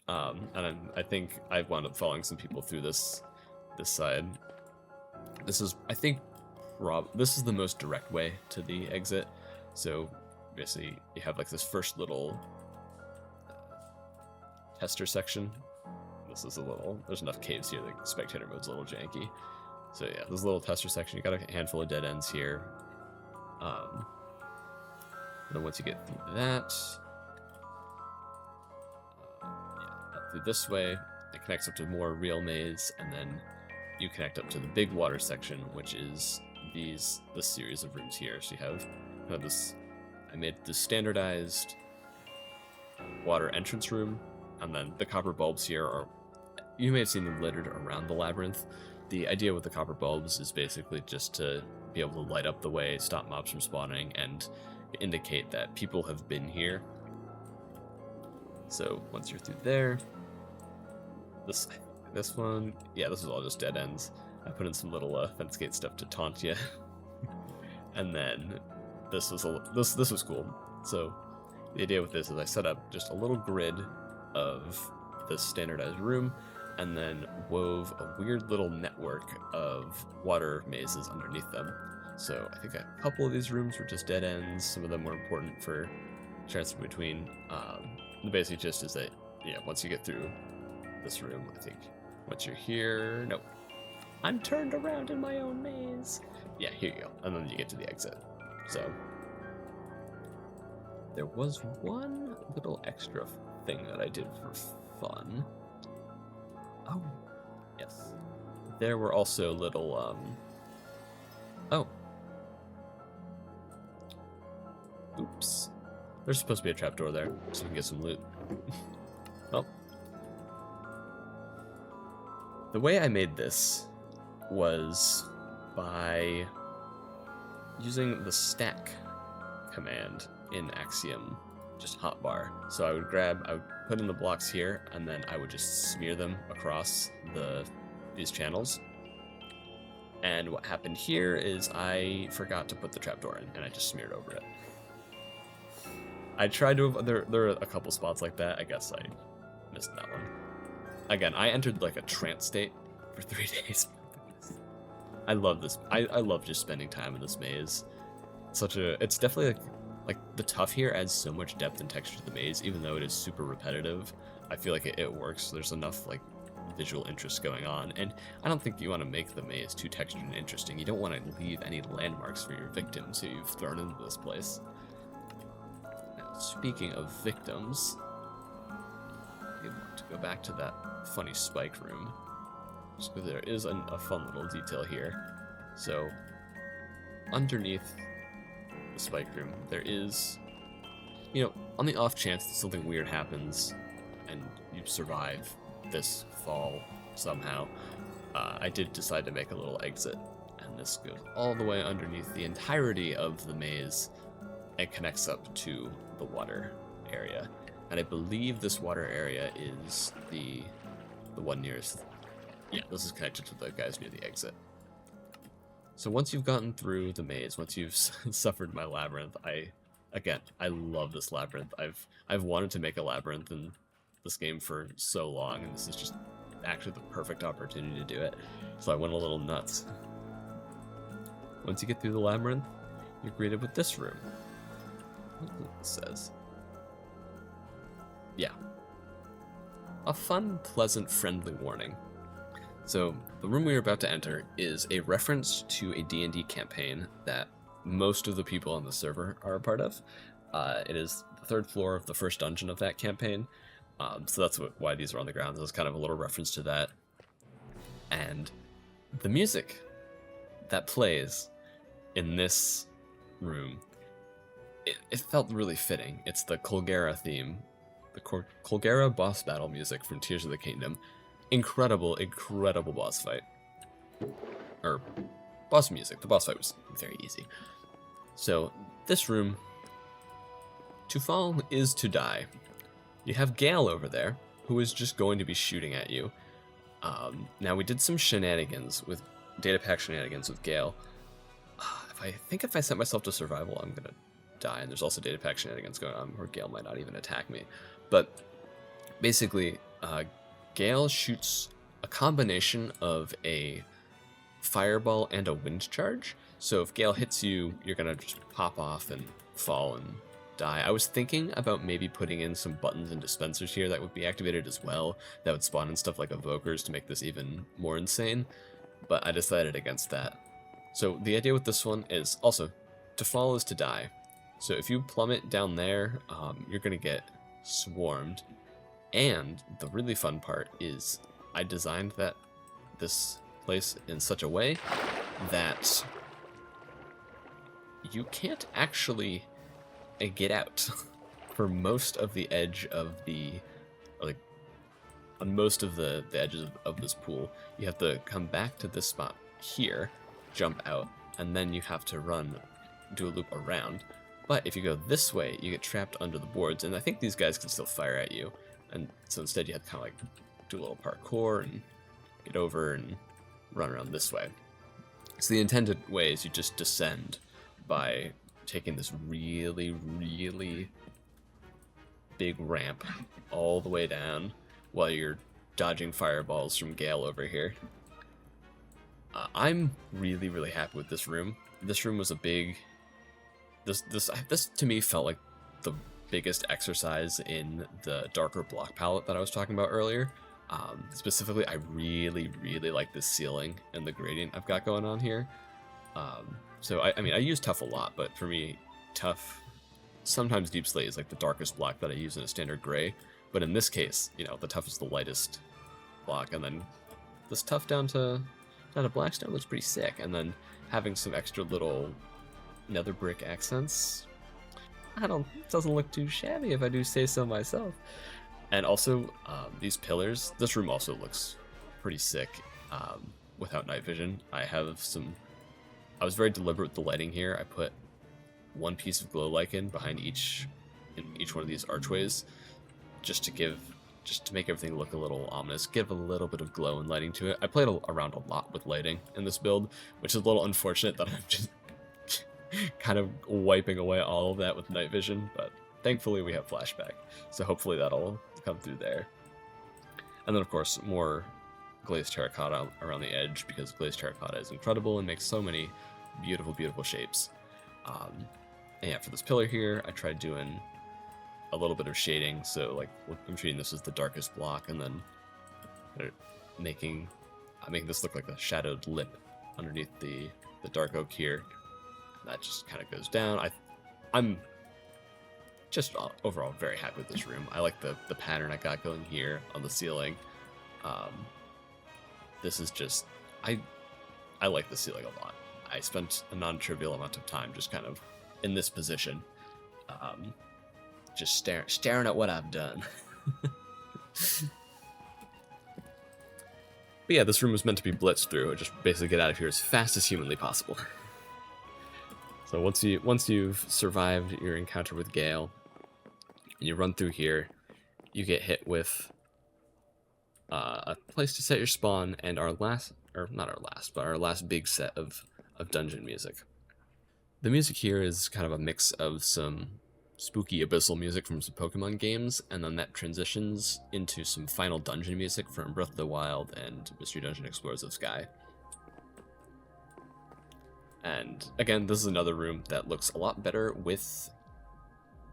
And I think I wound up following some people through this side. This is, I think, this is the most direct way to the exit. So basically, you have like this first little tester section. This is a little, there's enough caves here, the spectator mode's a little janky. So yeah, this little tester section, you got a handful of dead ends here. Then once you get through that, through this way, it connects up to more real maze, and then you connect up to the big water section, which is this series of rooms here. So you have this, I made this standardized water entrance room, and then the copper bulbs here are, you may have seen them littered around the labyrinth. The idea with the copper bulbs is basically just to be able to light up the way, stop mobs from spawning, and indicate that people have been here. So once you're through there, this one, yeah, this is all just dead ends. I put in some little fence gate stuff to taunt you. And then this was cool. So the idea with this is I set up just a little grid of this standardized room, and then wove a weird little network of water mazes underneath them. So I think a couple of these rooms were just dead ends. Some of them were important for transfer between. The basic gist is that, yeah, once you get through this room, I think once you're here, nope, I'm turned around in my own maze. Yeah, here you go, and then you get to the exit. So there was one little extra thing that I did for fun. Oh, yes. There were also little, oh. Oops. There's supposed to be a trapdoor there, so we can get some loot. Well. The way I made this was by using the stack command in Axiom, just hotbar. So I would put in the blocks here, and then I would just smear them across these channels. And what happened here is I forgot to put the trapdoor in, and I just smeared over it. I tried to, there are a couple spots like that. I guess I missed that one. Again, I entered like a trance state for 3 days. I love this. I love just spending time in this maze. It's definitely like the tough here adds so much depth and texture to the maze, even though it is super repetitive. I feel like it works. There's enough like visual interest going on, and I don't think you want to make the maze too textured and interesting. You don't want to leave any landmarks for your victims who you've thrown into this place. Now, speaking of victims, I want to go back to that funny spike room, just because there is a fun little detail here. So underneath the spike room, there is, on the off chance that something weird happens and you survive this fall somehow, I did decide to make a little exit, and this goes all the way underneath the entirety of the maze and connects up to the water area. And I believe this water area is the one nearest. Yeah, this is connected to the guys near the exit. So once you've gotten through the maze, once you've suffered my labyrinth, I love this labyrinth. I've wanted to make a labyrinth in this game for so long, and this is just actually the perfect opportunity to do it. So I went a little nuts. Once you get through the labyrinth, you're greeted with this room. What does it says? Yeah. A fun, pleasant, friendly warning. So the room we are about to enter is a reference to a D&D campaign that most of the people on the server are a part of. It is the 3rd floor of the first dungeon of that campaign. So that's why these are on the ground. There's kind of a little reference to that. And the music that plays in this room, it felt really fitting. It's the Colgera theme. The Colgera boss battle music from Tears of the Kingdom. Incredible, incredible boss fight. Or boss music. The boss fight was very easy. So this room, to fall is to die. You have Gale over there, who is just going to be shooting at you. Now, we did some shenanigans with data pack shenanigans with Gale. If I set myself to survival, I'm gonna die, and there's also data pack shenanigans going on where Gale might not even attack me. But basically, Gale shoots a combination of a fireball and a wind charge. So if Gale hits you, you're gonna just pop off and fall and die. I was thinking about maybe putting in some buttons and dispensers here that would be activated as well, that would spawn in stuff like evokers to make this even more insane, but I decided against that. So the idea with this one is also, to fall is to die. So if you plummet down there, you're gonna get swarmed. And the really fun part is I designed this place in such a way that you can't actually get out for most of the edge of on most of the edges of this pool. You have to come back to this spot here, jump out, and then you have to do a loop around. But if you go this way, you get trapped under the boards, and I think these guys can still fire at you. And so instead you have to kind of like do a little parkour and get over and run around this way. So the intended way is you just descend by taking this really, really big ramp all the way down while you're dodging fireballs from Gale over here. I'm really, really happy with this room. This room was a big... This to me felt like the biggest exercise in the darker block palette that I was talking about earlier. Specifically, I really, really like this ceiling and the gradient I've got going on here. So I mean, I use Tough a lot, but for me, Tough, sometimes Deep Slate is like the darkest block that I use in a standard gray. But in this case, you know, the Tough is the lightest block, and then this Tough down to Blackstone looks pretty sick. And then having some extra little nether brick accents, doesn't look too shabby if I do say so myself. And also, these pillars, this room also looks pretty sick without night vision. I was very deliberate with the lighting here. I put one piece of glow lichen behind each one of these archways, just to make everything look a little ominous, give a little bit of glow and lighting to it. I played around a lot with lighting in this build, which is a little unfortunate that I'm just kind of wiping away all of that with night vision, but thankfully we have flashback, so hopefully that'll come through there. And then of course more glazed terracotta around the edge, because glazed terracotta is incredible and makes so many beautiful, beautiful shapes. And yeah, for this pillar here, I tried doing a little bit of shading, so like I'm treating this as the darkest block, and then making this look like a shadowed lip underneath the dark oak here. That just kind of goes down. I'm just overall very happy with this room. I like the pattern I got going here on the ceiling. This is just, I like the ceiling a lot. I spent a non-trivial amount of time just kind of in this position, just staring at what I've done. But yeah, this room was meant to be blitzed through, and just basically get out of here as fast as humanly possible. So once you've survived your encounter with Gale, and you run through here, you get hit with a place to set your spawn, and our last big set of dungeon music. The music here is kind of a mix of some spooky abyssal music from some Pokemon games, and then that transitions into some final dungeon music from Breath of the Wild and Mystery Dungeon Explorers of Sky. And again, this is another room that looks a lot better with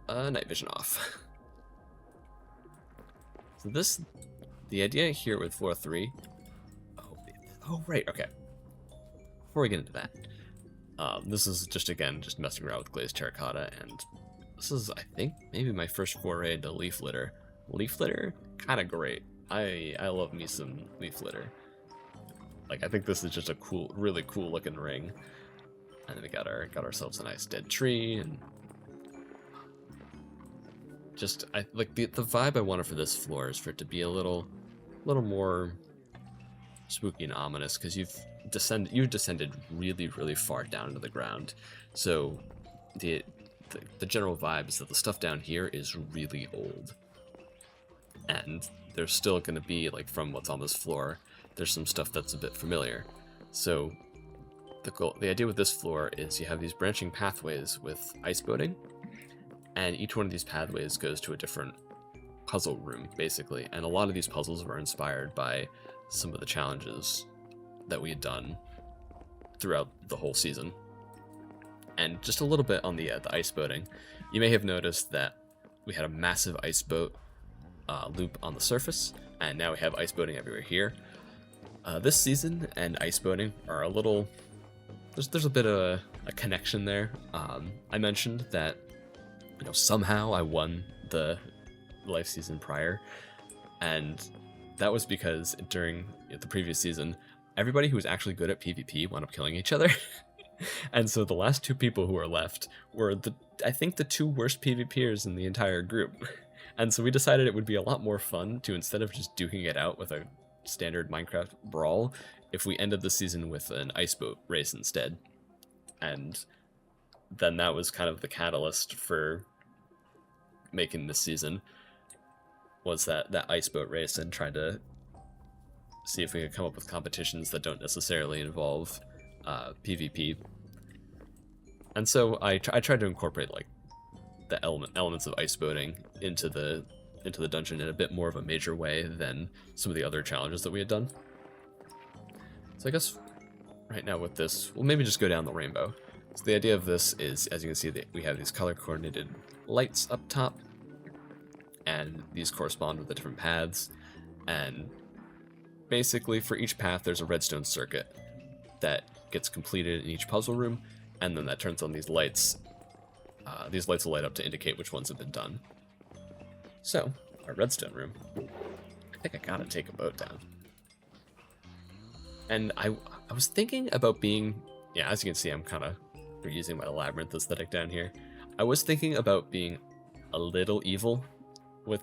night vision off. So the idea here with floor 3, oh right, okay. Before we get into that, this is just messing around with glazed terracotta, and this is, I think, maybe my first foray into leaf litter. Leaf litter, kind of great. I love me some leaf litter. Like, I think this is just a really cool looking ring. And then we got ourselves a nice dead tree, and just like the vibe I wanted for this floor is for it to be a little more spooky and ominous, because you've descended really, really far down into the ground. So the general vibe is that the stuff down here is really old, and there's still going to be, like, from what's on this floor, there's some stuff that's a bit familiar. So the idea with this floor is you have these branching pathways with ice boating, and each one of these pathways goes to a different puzzle room, basically. And a lot of these puzzles were inspired by some of the challenges that we had done throughout the whole season. And just a little bit on the ice boating, you may have noticed that we had a massive ice boat loop on the surface, and now we have ice boating everywhere here. This season and ice boating are a little... There's a bit of a connection there. I mentioned that, you know, somehow I won the life season prior, and that was because during the previous season, everybody who was actually good at PvP wound up killing each other. And so the last two people who were left were, I think, the two worst PvPers in the entire group. And so we decided it would be a lot more fun to, instead of just duking it out with a standard Minecraft brawl, if we ended the season with an ice boat race instead. And then that was kind of the catalyst for making this season, was that ice boat race, and trying to see if we could come up with competitions that don't necessarily involve PvP. And so I tried to incorporate, like, the elements of ice boating into the dungeon in a bit more of a major way than some of the other challenges that we had done. So I guess right now with this, we'll maybe just go down the rainbow. So the idea of this is, as you can see, that we have these color coordinated lights up top, and these correspond with the different paths. And basically for each path there's a redstone circuit that gets completed in each puzzle room, and then that turns on these lights. These lights will light up to indicate which ones have been done. So, our redstone room. I think I gotta take a boat down. And I was thinking about being... Yeah, as you can see, I'm kind of reusing my labyrinth aesthetic down here. I was thinking about being a little evil with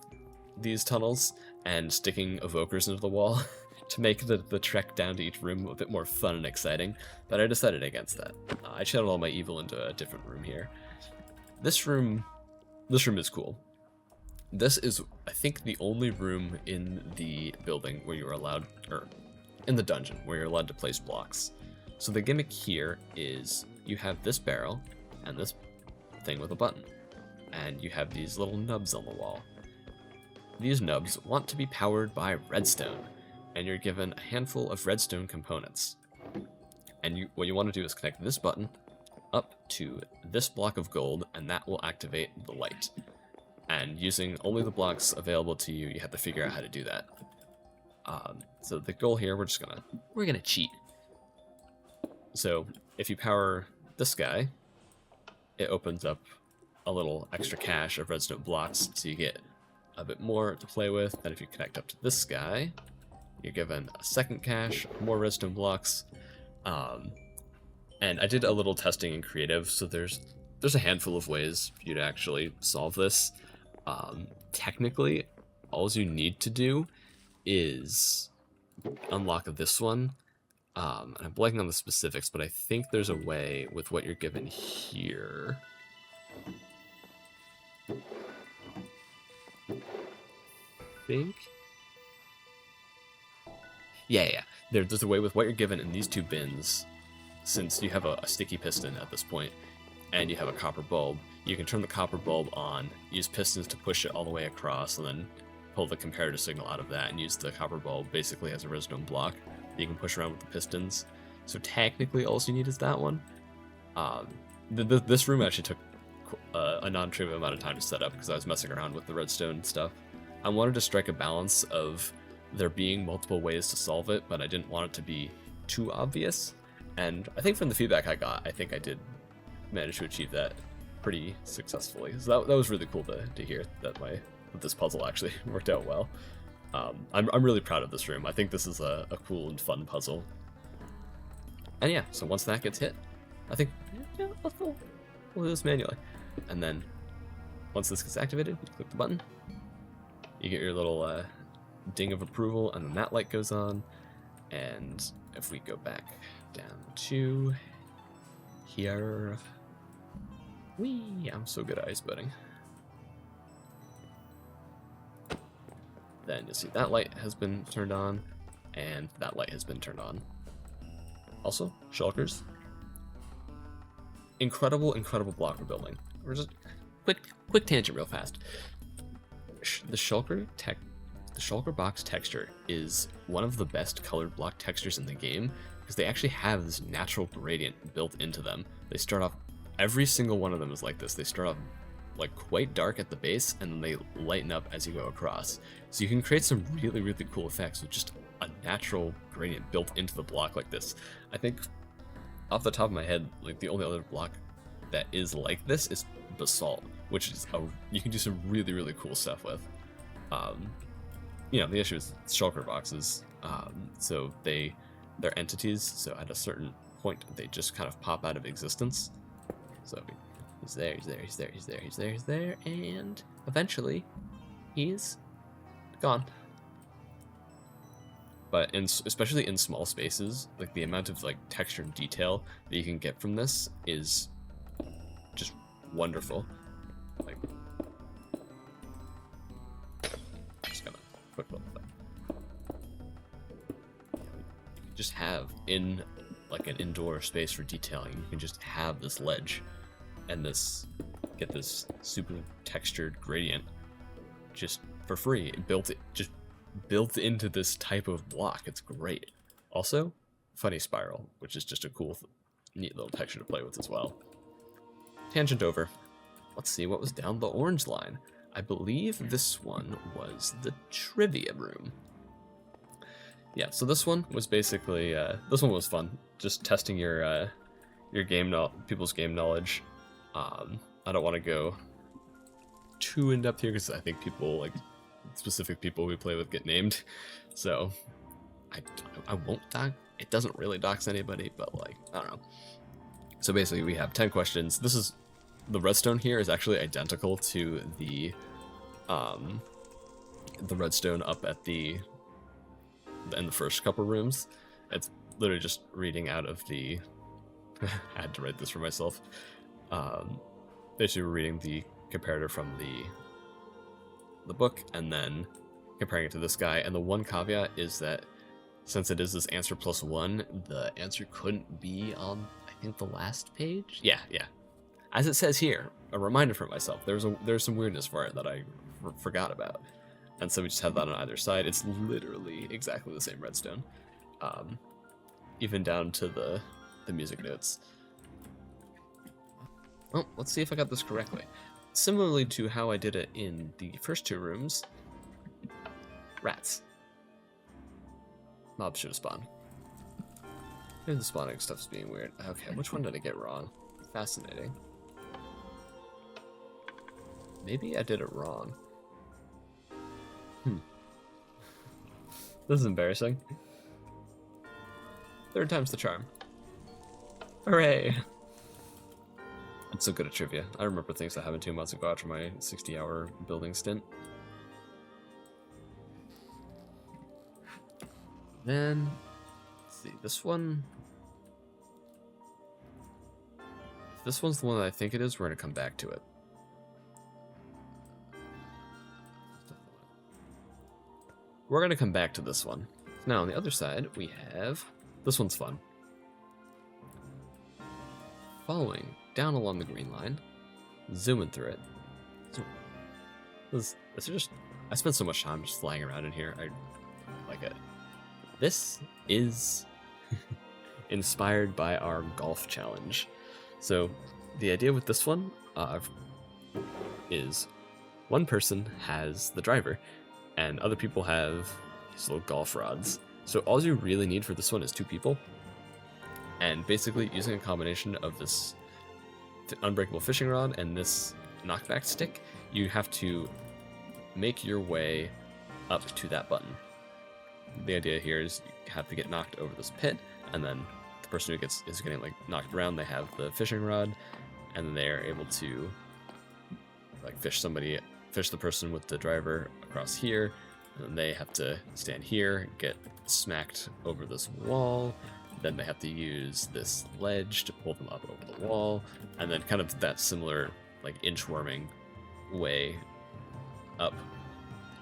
these tunnels and sticking evokers into the wall to make the trek down to each room a bit more fun and exciting, but I decided against that. I channeled all my evil into a different room here. This room is cool. This is, I think, the only room in the building where you're allowed, or in the dungeon, where you're allowed to place blocks. So the gimmick here is you have this barrel and this thing with a button, and you have these little nubs on the wall. These nubs want to be powered by redstone, and you're given a handful of redstone components. And what you want to do is connect this button up to this block of gold, and that will activate the light. And using only the blocks available to you, you have to figure out how to do that. So the goal here, we're gonna cheat. So if you power this guy, it opens up a little extra cache of redstone blocks, so you get a bit more to play with. Then if you connect up to this guy, you're given a second cache, more redstone blocks. And I did a little testing in creative, so there's a handful of ways for you to actually solve this. Technically, all you need to do is unlock this one. And I'm blanking on the specifics, but I think there's a way with what you're given here. Yeah. There's a way with what you're given in these two bins. Since you have a sticky piston at this point, and you have a copper bulb, you can turn the copper bulb on, use pistons to push it all the way across, and then pull the comparative signal out of that, and use the copper bulb basically as a redstone block that you can push around with the pistons. So technically, all you need is that one. This room actually took a non-trivial amount of time to set up because I was messing around with the redstone stuff. I wanted to strike a balance of there being multiple ways to solve it, but I didn't want it to be too obvious. And I think from the feedback I got, I think I did manage to achieve that pretty successfully. So that was really cool to hear that this puzzle actually worked out well. I'm really proud of this room. I think this is a cool and fun puzzle. And yeah, so once that gets hit, I think we'll do this manually. And then once this gets activated, you click the button, you get your little ding of approval, and then that light goes on. And if we go back down to here, I'm so good at ice boating. then you'll see that light has been turned on, and that light has been turned on. Also, shulkers. Incredible block we're building. We're just quick tangent real fast. The shulker box texture is one of the best colored block textures in the game because they actually have this natural gradient built into them. They start off, every single one of them is like this. They start off like quite dark at the base and then they lighten up as you go across. So you can create some really cool effects with just a natural gradient built into the block like this. I think off the top of my head, like the only other block that is like this is basalt, which is you can do some really cool stuff with. You know, the issue is shulker boxes, so they're entities, so at a certain point they just kind of pop out of existence. So he's there, and eventually he's gone. But especially in small spaces, like the amount of like texture and detail that you can get from this is just wonderful. Like, just gonna quick little thing. You just have in like an indoor space for detailing, you can just have this ledge and get this super textured gradient just for free, just built into this type of block. It's great. Also, funny spiral, which is just a cool, neat little texture to play with as well. Tangent over. Let's see what was down the orange line. I believe this one was the trivia room. Yeah, so this one was basically, this one was fun. Just testing your people's game knowledge. I don't want to go too in depth here because I think people, like specific people we play with, get named. So I won't dox. It doesn't really dox anybody, but like, I don't know. So basically we have 10 questions. This is, the redstone here is actually identical to the redstone up at in the first couple rooms. It's literally just reading out of the, I had to write this for myself. Basically we're reading the comparator from the book and then comparing it to this guy. And the one caveat is that since it is this answer plus one, the answer couldn't be on, I think, the last page. Yeah. As it says here, a reminder for myself. There's some weirdness for it that I forgot about, and so we just have that on either side. It's literally exactly the same redstone, even down to the music notes. Well, let's see if I got this correctly. Similarly to how I did it in the first two rooms, rats. Mobs should have spawned. Maybe the spawning stuff's being weird. Okay, which one did I get wrong? Fascinating. Maybe I did it wrong. This is embarrassing. Third time's the charm. Hooray! I'm so good at trivia. I remember things that happened 2 months ago after my 60-hour building stint. Then, let's see, this one. If this one's the one that I think it is, we're going to come back to it. We're going to come back to this one. Now, on the other side, we have... This one's fun. Following down along the green line, zooming through it. I spent so much time just flying around in here. I like it. This is inspired by our golf challenge. So the idea with this one is one person has the driver and other people have these little golf rods. So all you really need for this one is 2 people. And basically using a combination of this unbreakable fishing rod and this knockback stick, you have to make your way up to that button. The idea here is you have to get knocked over this pit, and then the person who is getting like knocked around, they have the fishing rod, and then they are able to like fish the person with the driver across here, and then they have to stand here, get smacked over this wall. Then they have to use this ledge to pull them up over the wall, and then kind of that similar like inchworming way up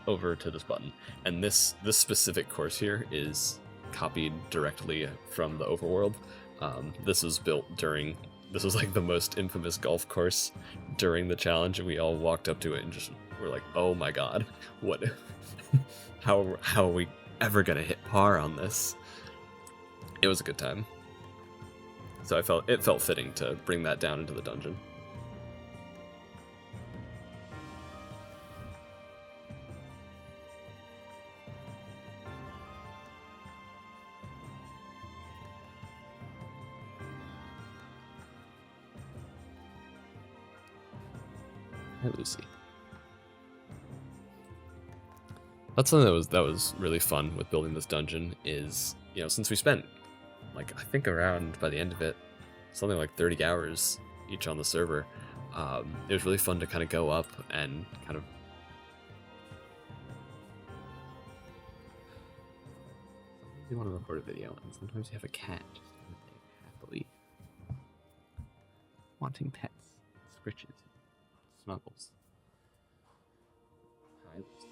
over to this button. And this specific course here is copied directly from the overworld. This was built during, this was like the most infamous golf course during the challenge, and we all walked up to it and just were like, oh my god, what, how are we ever gonna hit par on this? It was a good time. So it felt fitting to bring that down into the dungeon. Hi, Lucy. That's something that was really fun with building this dungeon is, you know, since we spent, like, I think around, by the end of it, something like 30 hours each on the server, it was really fun to kind of go up and kind of... Sometimes you want to record a video, and sometimes you have a cat happily wanting pets, scritches, snuggles. Hi, Lucy.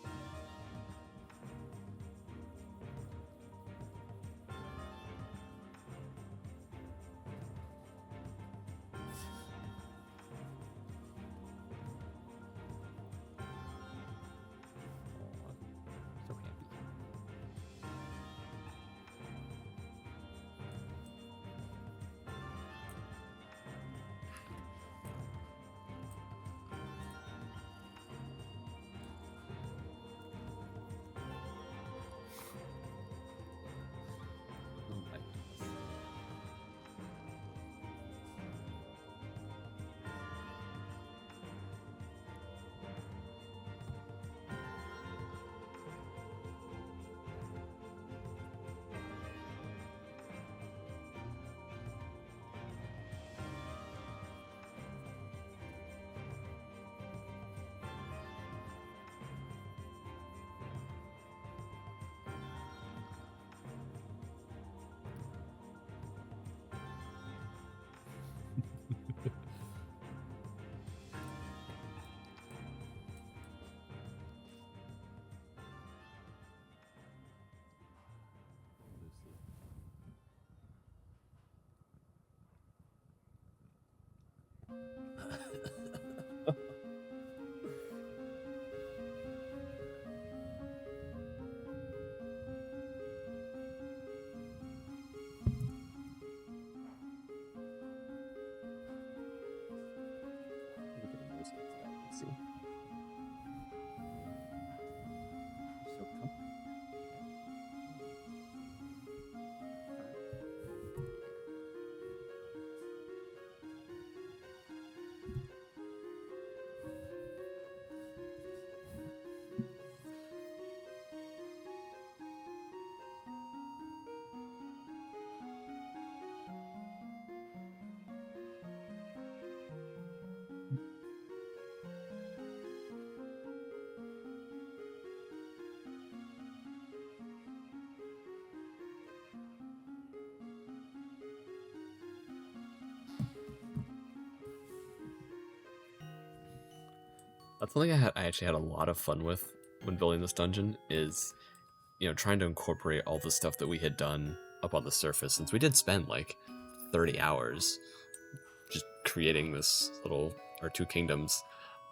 That's something I actually had a lot of fun with when building this dungeon is, you know, trying to incorporate all the stuff that we had done up on the surface, since we did spend like 30 hours just creating this little, our two kingdoms.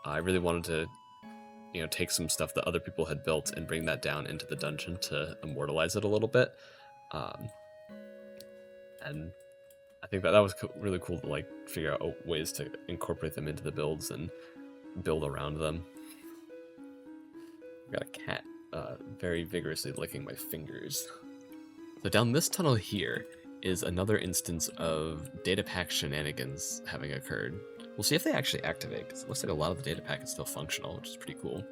I really wanted to, you know, take some stuff that other people had built and bring that down into the dungeon to immortalize it a little bit. And I think that was really cool to like figure out ways to incorporate them into the builds and build around them. Got a cat very vigorously licking my fingers. So down this tunnel here is another instance of data pack shenanigans having occurred. We'll see if they actually activate, because it looks like a lot of the data pack is still functional, which is pretty cool.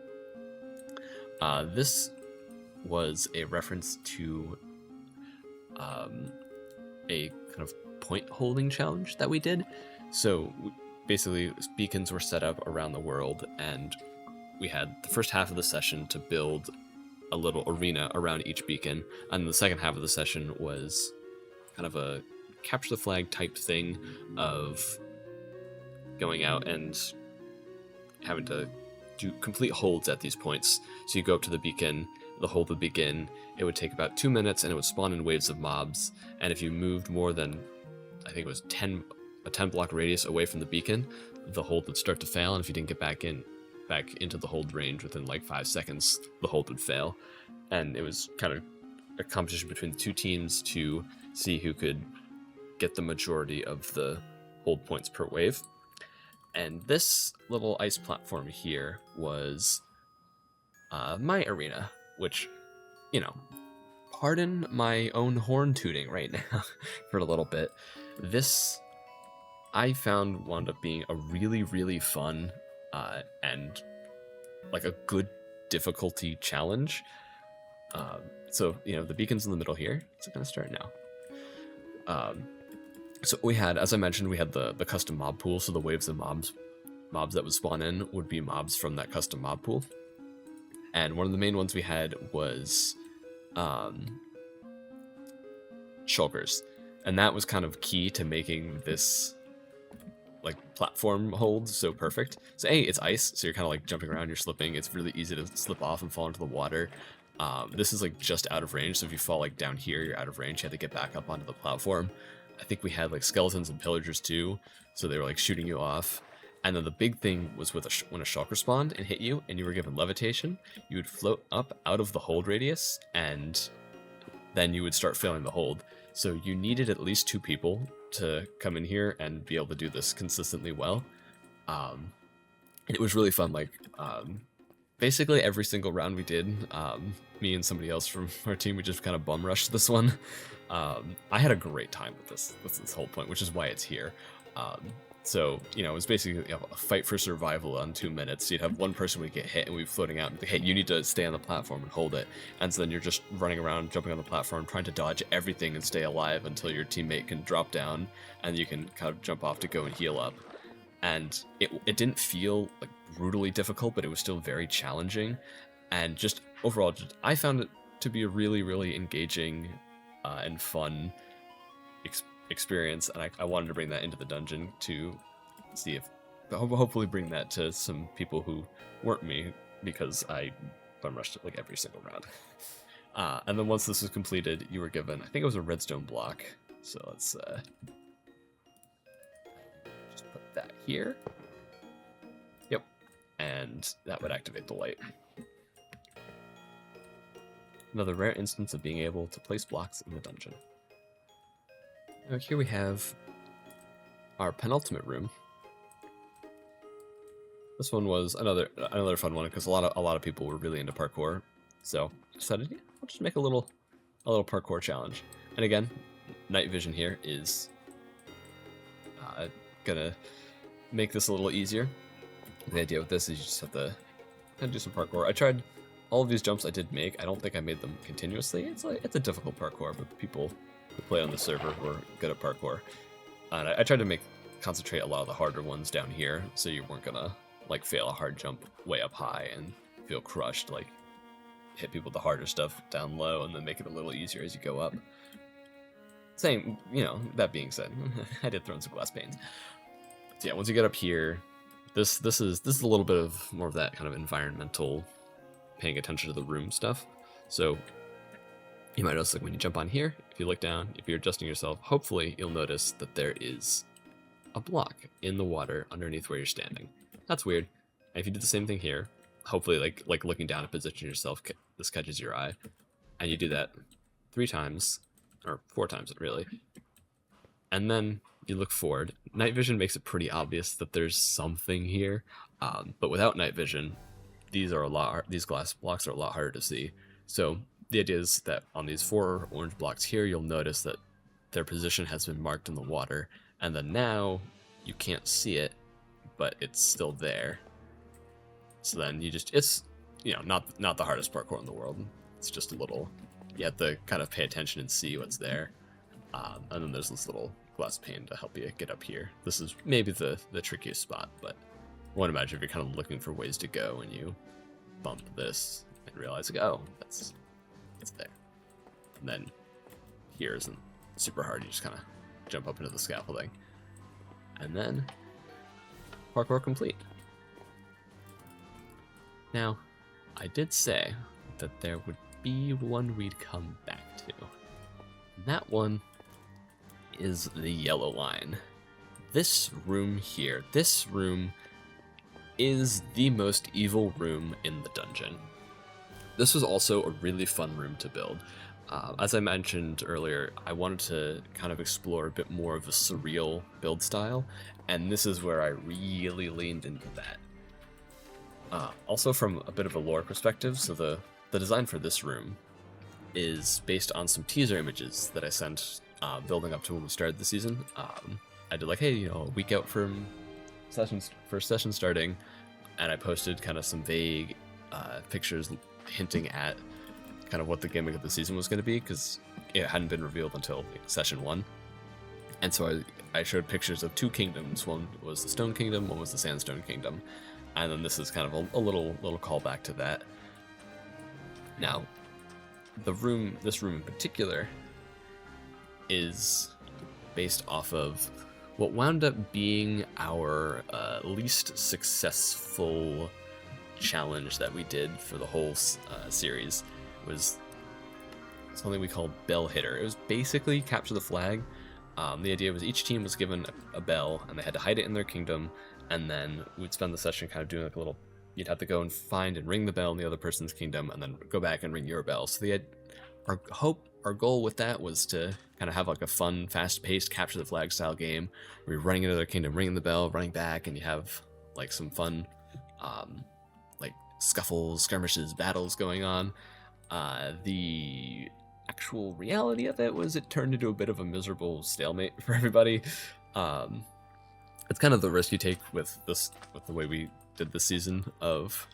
This was a reference to a kind of point holding challenge that we did. So basically, beacons were set up around the world, and we had the first half of the session to build a little arena around each beacon, and the second half of the session was kind of a capture the flag type thing of going out and having to do complete holds at these points. So you go up to the beacon, the hold would begin. It would take about 2 minutes, and it would spawn in waves of mobs. And if you moved more than, I think it was a 10 block radius away from the beacon, the hold would start to fail. And if you didn't get back into the hold range within like 5 seconds, the hold would fail. And it was kind of a competition between the two teams to see who could get the majority of the hold points per wave. And this little ice platform here was my arena, which, you know, pardon my own horn tooting right now for a little bit. This, I found, wound up being a really, really fun and like a good difficulty challenge. So, you know, the beacon's in the middle here. It's going to start now. So we had, as I mentioned, we had the custom mob pool. So the waves of mobs that would spawn in would be mobs from that custom mob pool. And one of the main ones we had was shulkers. And that was kind of key to making this like platform hold so perfect. So A, it's ice, so you're kind of like jumping around, you're slipping. It's really easy to slip off and fall into the water. This is like just out of range, so if you fall like down here, you're out of range. You have to get back up onto the platform. I think we had like skeletons and pillagers too, so they were like shooting you off. And then the big thing was with when a shulker spawned and hit you and you were given levitation, you would float up out of the hold radius, and then you would start failing the hold. So you needed at least 2 people to come in here and be able to do this consistently well. It was really fun. Like basically every single round we did, me and somebody else from our team, we just kind of bum rushed this one. I had a great time with this whole point, which is why it's here. So, you know, it was basically a fight for survival on 2 minutes. You'd have one person would get hit and we'd be floating out and be, hey, you need to stay on the platform and hold it. And so then you're just running around, jumping on the platform, trying to dodge everything and stay alive until your teammate can drop down and you can kind of jump off to go and heal up. And it didn't feel like brutally difficult, but it was still very challenging. And just overall, I found it to be a really, really engaging and fun experience, and I wanted to bring that into the dungeon to see if hopefully bring that to some people who weren't me, because I bum rushed it like every single round. And then once this was completed, you were given, I think it was a redstone block. So let's just put that here. Yep, and that would activate the light. Another rare instance of being able to place blocks in the dungeon. Now here we have our penultimate room. This one was another fun one because a lot of people were really into parkour. So I decided, yeah, I'll just make a little parkour challenge. And again, night vision here is gonna make this a little easier. The idea with this is you just have to kind of do some parkour. I tried all of these jumps I did make. I don't think I made them continuously. It's a difficult parkour, but people who play on the server who are good at parkour. And I tried to concentrate a lot of the harder ones down here, so you weren't gonna like fail a hard jump way up high and feel crushed. Like hit people with the harder stuff down low, and then make it a little easier as you go up. Same, you know. That being said, I did throw in some glass panes. So yeah, once you get up here, this is a little bit of more of that kind of environmental, paying attention to the room stuff. So you might notice, like when you jump on here, if you look down, if you're adjusting yourself, hopefully you'll notice that there is a block in the water underneath where you're standing. That's weird. And if you do the same thing here, hopefully like looking down and position yourself, this catches your eye. And you do that 3 times, or 4 times really. And then you look forward. Night vision makes it pretty obvious that there's something here. But without night vision, these glass blocks are a lot harder to see. So the idea is that on these 4 orange blocks here, you'll notice that their position has been marked in the water, and then now you can't see it, but it's still there. So then it's, you know, not the hardest parkour in the world. It's just a little, you have to kind of pay attention and see what's there. And then there's this little glass pane to help you get up here. This is maybe the trickiest spot, but I want to imagine if you're kind of looking for ways to go and you bump this and realize, like, oh, it's there. And then here isn't super hard. You just kind of jump up into the scaffolding. And then parkour complete. Now, I did say that there would be one we'd come back to. And that one is the yellow line. This room here, this room is the most evil room in the dungeon. This was also a really fun room to build. As I mentioned earlier, I wanted to kind of explore a bit more of a surreal build style, and this is where I really leaned into that. Also from a bit of a lore perspective, so the design for this room is based on some teaser images that I sent building up to when we started the season. I did like, hey, you know, a week out from first session starting, and I posted kind of some vague pictures hinting at kind of what the gimmick of the season was going to be, because it hadn't been revealed until like, session 1. And so I showed pictures of 2 kingdoms. One was the Stone Kingdom, one was the Sandstone Kingdom. And then this is kind of a little callback to that. Now, this room in particular is based off of what wound up being our least successful challenge that we did for the whole series. Was something we called Bell Hitter. It was basically capture the flag. The idea was each team was given a bell, and they had to hide it in their kingdom, and then we'd spend the session kind of doing like a little, you'd have to go and find and ring the bell in the other person's kingdom, and then go back and ring your bell. So our goal with that was to kind of have like a fun, fast-paced capture the flag style game where you're running into their kingdom, ringing the bell, running back, and you have like some fun like scuffles, skirmishes, battles going on. The actual reality of it was it turned into a bit of a miserable stalemate for everybody. It's kind of the risk you take with the way we did this season of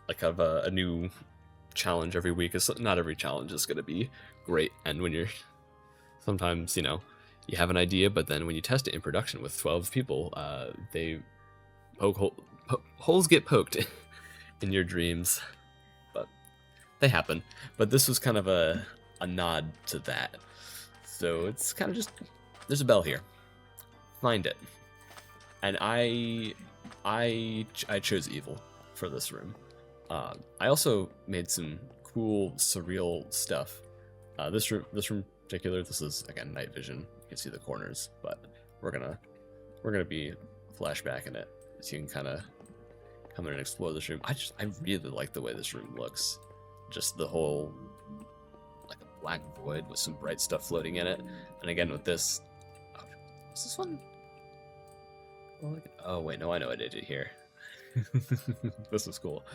like kind of a new challenge every week. Is not every challenge is going to be great, and when you're sometimes, you know, you have an idea, but then when you test it in production with 12 people, they holes get poked in your dreams, but they happen. But this was kind of a nod to that. So it's kind of just, there's a bell here, find it. And I chose evil for this room. I also made some cool surreal stuff. This room in particular, this is again night vision. You can see the corners, but we're gonna be flashbacking it, so you can kind of come in and explore this room. I really like the way this room looks. Just the whole like a black void with some bright stuff floating in it. And again with this, is this one? Oh wait, no, I know I did it here. This was cool.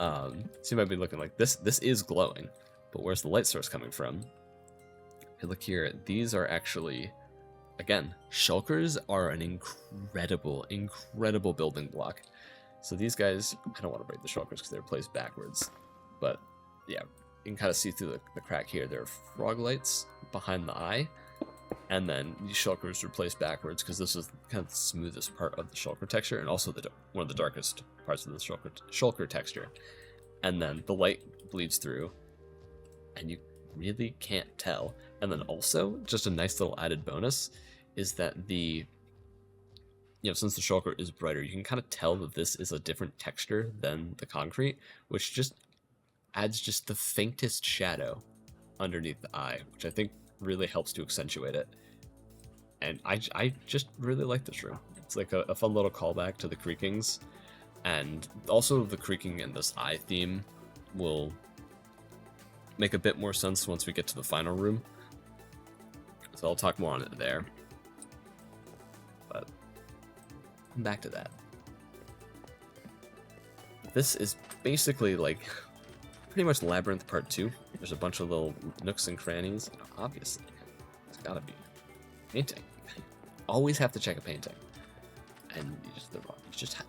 So you might be looking like this is glowing, but where's the light source coming from? If you look here, these are actually, again, shulkers are an incredible building block. So these guys, I don't want to break the shulkers because they're placed backwards, but yeah, you can kind of see through the crack here. There are frog lights behind the eye, and then these shulkers are placed backwards because this is kind of the smoothest part of the shulker texture, and also one of the darkest parts of the shulker texture. And then the light bleeds through, and you really can't tell. And then also, just a nice little added bonus is that since the shulker is brighter, you can kind of tell that this is a different texture than the concrete, which just adds just the faintest shadow underneath the eye, which I think really helps to accentuate it. And I just really like this room. It's like a fun little callback to the Creakings, and also the Creaking and this eye theme will make a bit more sense once we get to the final room, so I'll talk more on it there. But back to that. This is basically like pretty much Labyrinth Part 2. There's a bunch of little nooks and crannies. Obviously, it's gotta be painting. Always have to check a painting, and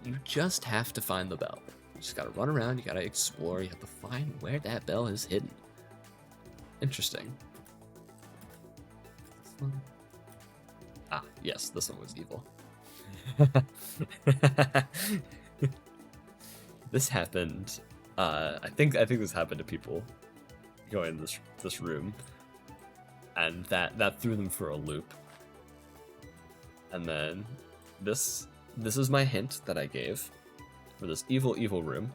you just have to find the bell. You just gotta run around. You gotta explore. You have to find where that bell is hidden. Interesting. This one? Ah, yes, this one was evil. This happened. I think this happened to people going in this room, and that threw them for a loop. And then this is my hint that I gave for this evil room.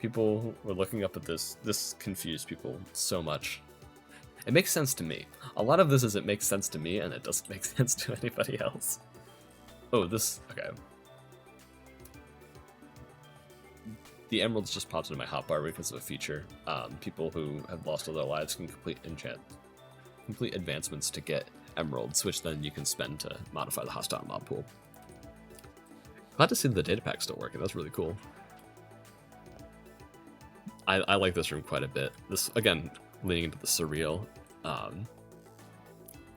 people were looking up at this. This confused people so much. It makes sense to me. A lot of this is it makes sense to me, and it doesn't make sense to anybody else. Oh, this... Okay. The emeralds just popped into my hotbar because of a feature. People who have lost all their lives can complete advancements to get emeralds, which then you can spend to modify the hostile mob pool. Glad to see the data pack still working. That's really cool. I like this room quite a bit. This, again, leaning into the surreal.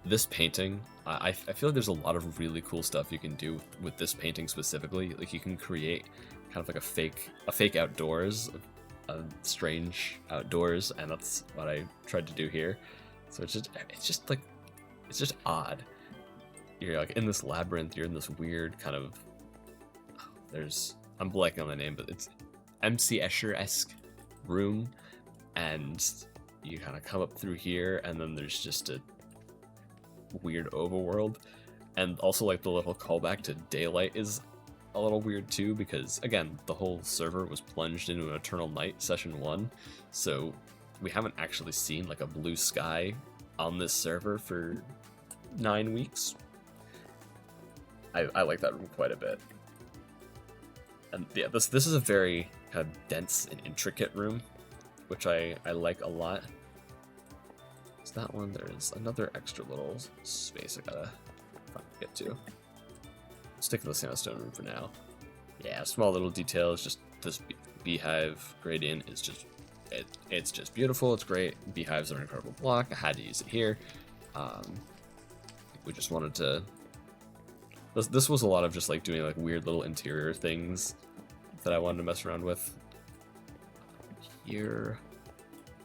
This painting, I feel like there's a lot of really cool stuff you can do with this painting specifically. Like, you can create kind of like a fake outdoors, a strange outdoors, and that's what I tried to do here. So it's just odd. You're like in this labyrinth, you're in this weird kind of, I'm blanking on the name, but it's MC Escher-esque room, and you kind of come up through here, and then there's just a weird overworld. And also, like, the little callback to daylight is a little weird too, because again, the whole server was plunged into an eternal night session 1, so we haven't actually seen like a blue sky on this server for 9 weeks. I like that room quite a bit. And yeah, this is a very kind of dense and intricate room, which I like a lot. It's that one. There's another extra little space I gotta get to. Stick to the sandstone room for now. Yeah, small little details. Just this beehive gradient is just it's just beautiful. It's great. Beehives are an incredible block. I had to use it here. We just wanted to. This was a lot of just like doing like weird little interior things that I wanted to mess around with. Here,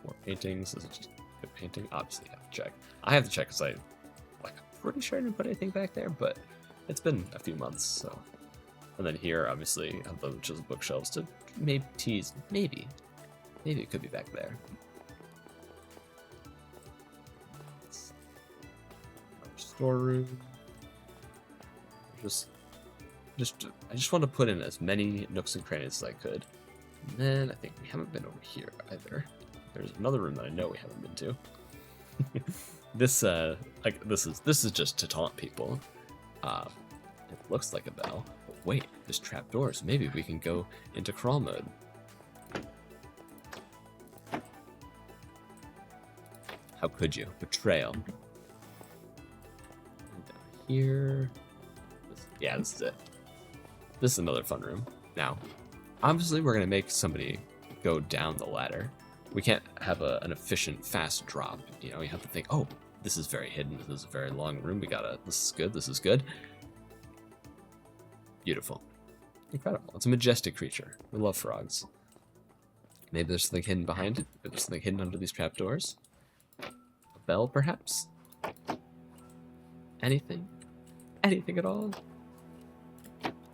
more paintings. Is it just a good painting? Obviously, I have to check. I have to check because I'm pretty sure I didn't put anything back there, but it's been a few months, so. And then here, obviously, I have the chisel bookshelves to maybe tease, maybe it could be back there. Storeroom. I just want to put in as many nooks and crannies as I could. And then I think we haven't been over here either. There's another room that I know we haven't been to. This is just to taunt people. It looks like a bell. But wait, there's trapdoors. Maybe we can go into crawl mode. How could you? Betrayal. And down here. Yeah, this is it. This is another fun room. Now, obviously we're going to make somebody go down the ladder. We can't have an efficient, fast drop. You know, you have to think, oh, this is very hidden. This is a very long room. This is good. This is good. Beautiful. Incredible. It's a majestic creature. We love frogs. Maybe there's something hidden behind it. Maybe there's something hidden under these trapdoors. A bell, perhaps? Anything? Anything at all?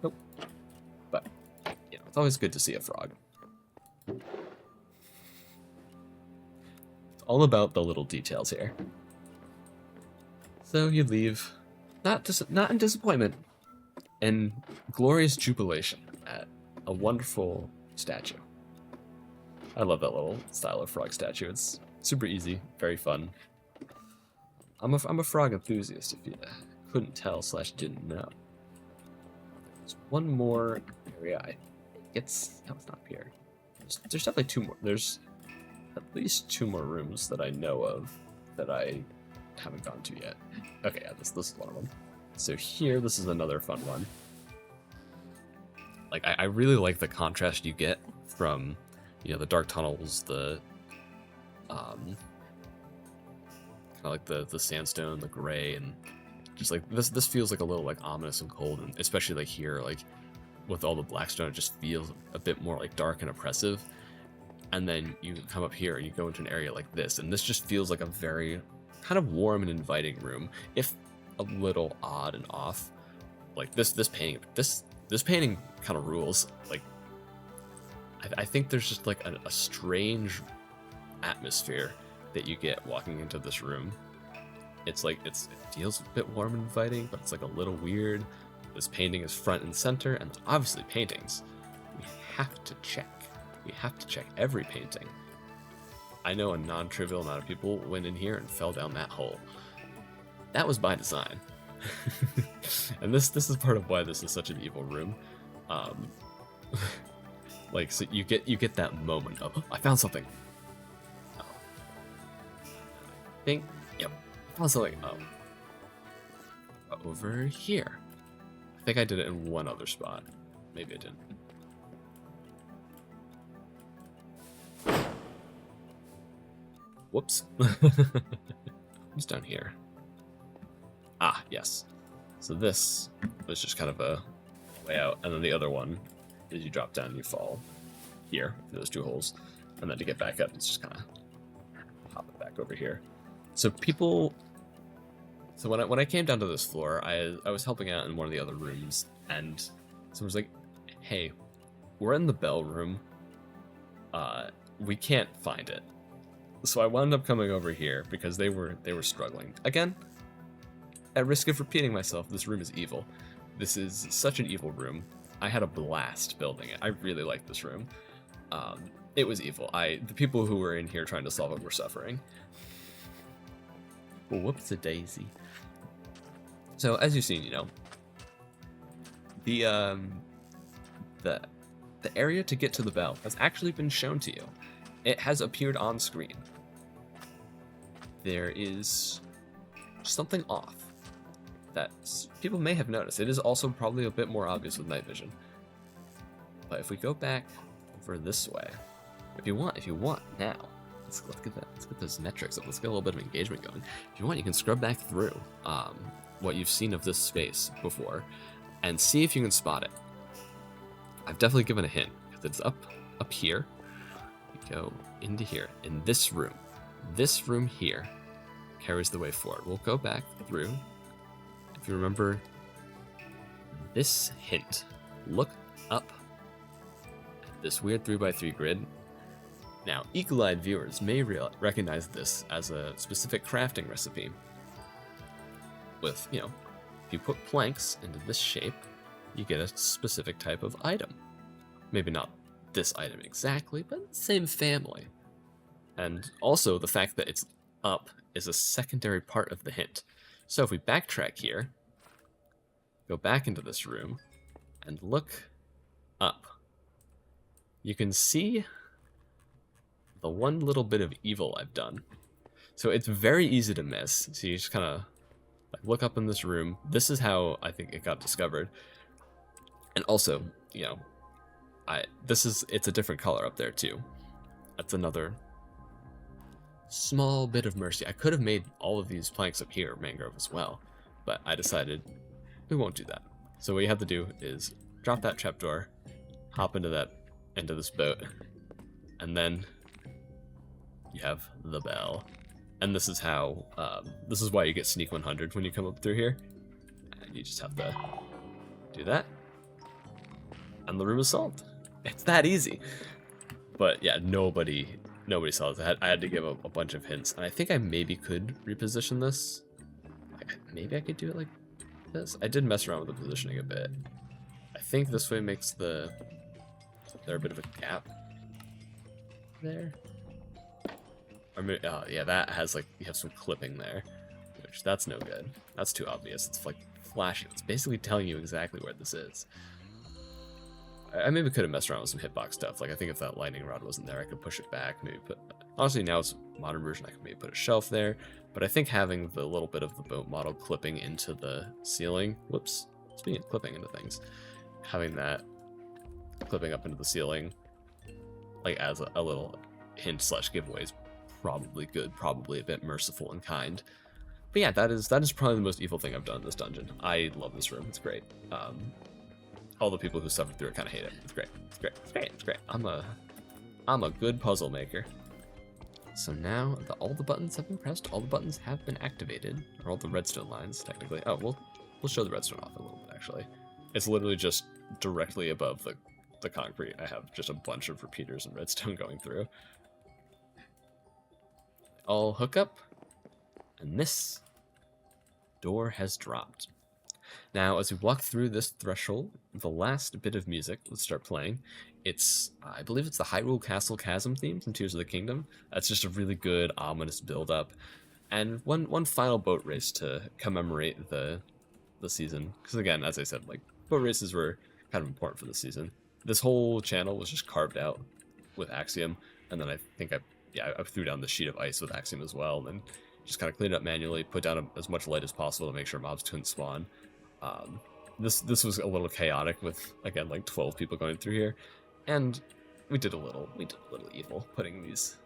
Nope. But, you know, it's always good to see a frog. It's all about the little details here. So you leave, not in disappointment, in glorious jubilation at a wonderful statue. I love that little style of frog statue. It's super easy, very fun. I'm a frog enthusiast, if you couldn't tell / didn't know. There's one more area. I think it's not here. There's definitely two more. There's at least 2 more rooms that I know of that I haven't gone to yet. Okay, yeah, this is one of them. So here, this is another fun one. Like, I really like the contrast you get from, you know, the dark tunnels, the kind of like the sandstone, the gray, and just like this feels like a little like ominous and cold, and especially like here, like with all the blackstone, it just feels a bit more like dark and oppressive. And then you come up here and you go into an area like this, and this just feels like a very kind of warm and inviting room, if a little odd and off. Like this painting kind of rules. Like I think there's just like a strange atmosphere that you get walking into this room. It's like it feels a bit warm and inviting, but it's like a little weird. This painting is front and center, and obviously paintings we have to check. We have to check every painting. I know a non-trivial amount of people went in here and fell down that hole. That was by design. And this is part of why this is such an evil room. Like, so you get that moment of, oh, I found something. Oh. I think, yep, I found something. Oh. Over here. I think I did it in one other spot. Maybe I didn't. Whoops. Who's down here? Ah, yes. So this was just kind of a way out, and then the other one is you drop down and you fall here through those two holes, and then to get back up, it's just kind of hop it back over here. So people. So when I came down to this floor, I was helping out in one of the other rooms, and someone was like, "Hey, we're in the bell room. We can't find it." So I wound up coming over here because they were struggling. Again, at risk of repeating myself, this room is evil. This is such an evil room. I had a blast building it. I really liked this room. It was evil. The people who were in here trying to solve it were suffering. Whoops-a-daisy. So as you've seen, you know, the area to get to the bell has actually been shown to you. It has appeared on screen. There is something off that people may have noticed. It is also probably a bit more obvious with night vision. But if we go back over this way, if you want now, let's get that. Let's get those metrics up. Let's get a little bit of engagement going. If you want, you can scrub back through what you've seen of this space before, and see if you can spot it. I've definitely given a hint because it's up here. We go into here in this room. This room here carries the way forward. We'll go back through. If you remember this hint, look up at this weird 3x3 grid. Now, eagle-eyed viewers may recognize this as a specific crafting recipe. With, you know, if you put planks into this shape, you get a specific type of item. Maybe not this item exactly, but same family. And also the fact that it's up is a secondary part of the hint. So if we backtrack here, go back into this room, and look up, you can see the one little bit of evil I've done. So it's very easy to miss. So you just kind of like look up in this room. This is how I think it got discovered. And also, you know, it's a different color up there too. That's another small bit of mercy. I could have made all of these planks up here mangrove as well, but I decided we won't do that. So what you have to do is drop that trapdoor, hop into this boat, and then you have the bell. And this is how, this is why you get Sneak 100 when you come up through here. And you just have to do that. And the room is solved. It's that easy. But yeah, nobody saw this. I had to give a bunch of hints. And I think I maybe could reposition this. Maybe I could do it like this. I did mess around with the positioning a bit. I think this way makes there a bit of a gap there. Or maybe, oh yeah, that has like, you have some clipping there, which that's no good. That's too obvious. It's like flashing. It's basically telling you exactly where this is. I maybe could have messed around with some hitbox stuff. Like I think if that lightning rod wasn't there, I could push it back. Maybe honestly now it's modern version. I could maybe put a shelf there. But I think having the little bit of the boat model clipping into the ceiling. Whoops. Speaking of clipping into things, having that clipping up into the ceiling, like as a little hint / giveaway is probably good, probably a bit merciful and kind. But yeah, that is probably the most evil thing I've done in this dungeon. I love this room. It's great. All the people who suffered through it kind of hate it. It's great. It's great. It's great. It's great. I'm a good puzzle maker. So now all the buttons have been pressed. All the buttons have been activated, or all the redstone lines technically. Oh, we'll show the redstone off a little bit actually. It's literally just directly above the concrete. I have just a bunch of repeaters and redstone going through. All hook up, and this door has dropped. Now, as we walk through this threshold, the last bit of music will start playing. It's, I believe it's the Hyrule Castle Chasm theme from Tears of the Kingdom. That's just a really good, ominous build-up. And one final boat race to commemorate the season. Because again, as I said, like, boat races were kind of important for the season. This whole channel was just carved out with Axiom, and then I think I threw down the sheet of ice with Axiom as well, and just kind of cleaned it up manually, put down as much light as possible to make sure mobs couldn't spawn. This was a little chaotic with, again, like 12 people going through here, and we did a little evil putting these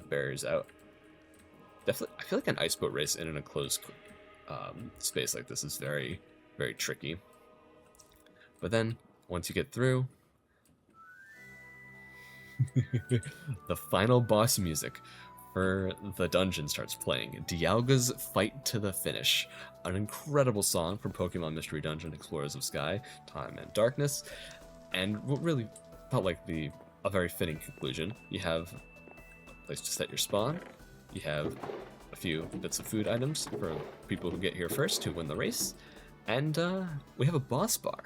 barriers out. Definitely, I feel like an ice boat race in an enclosed space like this is very, very tricky. But then once you get through, the final boss music for the dungeon starts playing. Dialga's Fight to the Finish, an incredible song from Pokemon Mystery Dungeon Explorers of Sky, Time and Darkness, and what really felt like a very fitting conclusion. You have a place to set your spawn, you have a few bits of food items for people who get here first, who win the race, and we have a boss bar.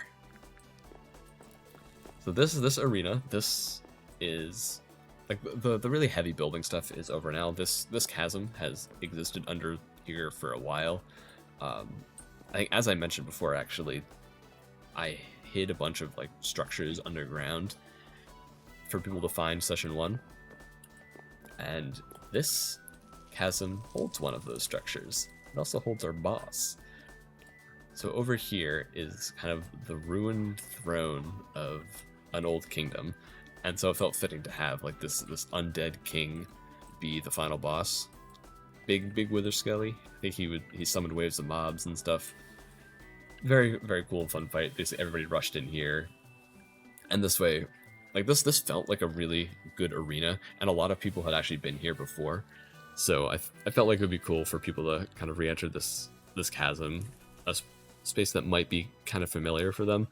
So this arena, this is like the really heavy building stuff is over now. This chasm has existed under here for a while. I think, as I mentioned before, actually, I hid a bunch of like structures underground for people to find session 1, and this chasm holds one of those structures. It also holds our boss. So over here is kind of the ruined throne of an old kingdom, and so it felt fitting to have like this undead king be the final boss. Big Wither Skelly. I think he summoned waves of mobs and stuff. Very, very cool and fun fight. Basically everybody rushed in here, and this way, like this felt like a really good arena, and a lot of people had actually been here before. So I felt like it would be cool for people to kind of re-enter this chasm, a space that might be kind of familiar for them,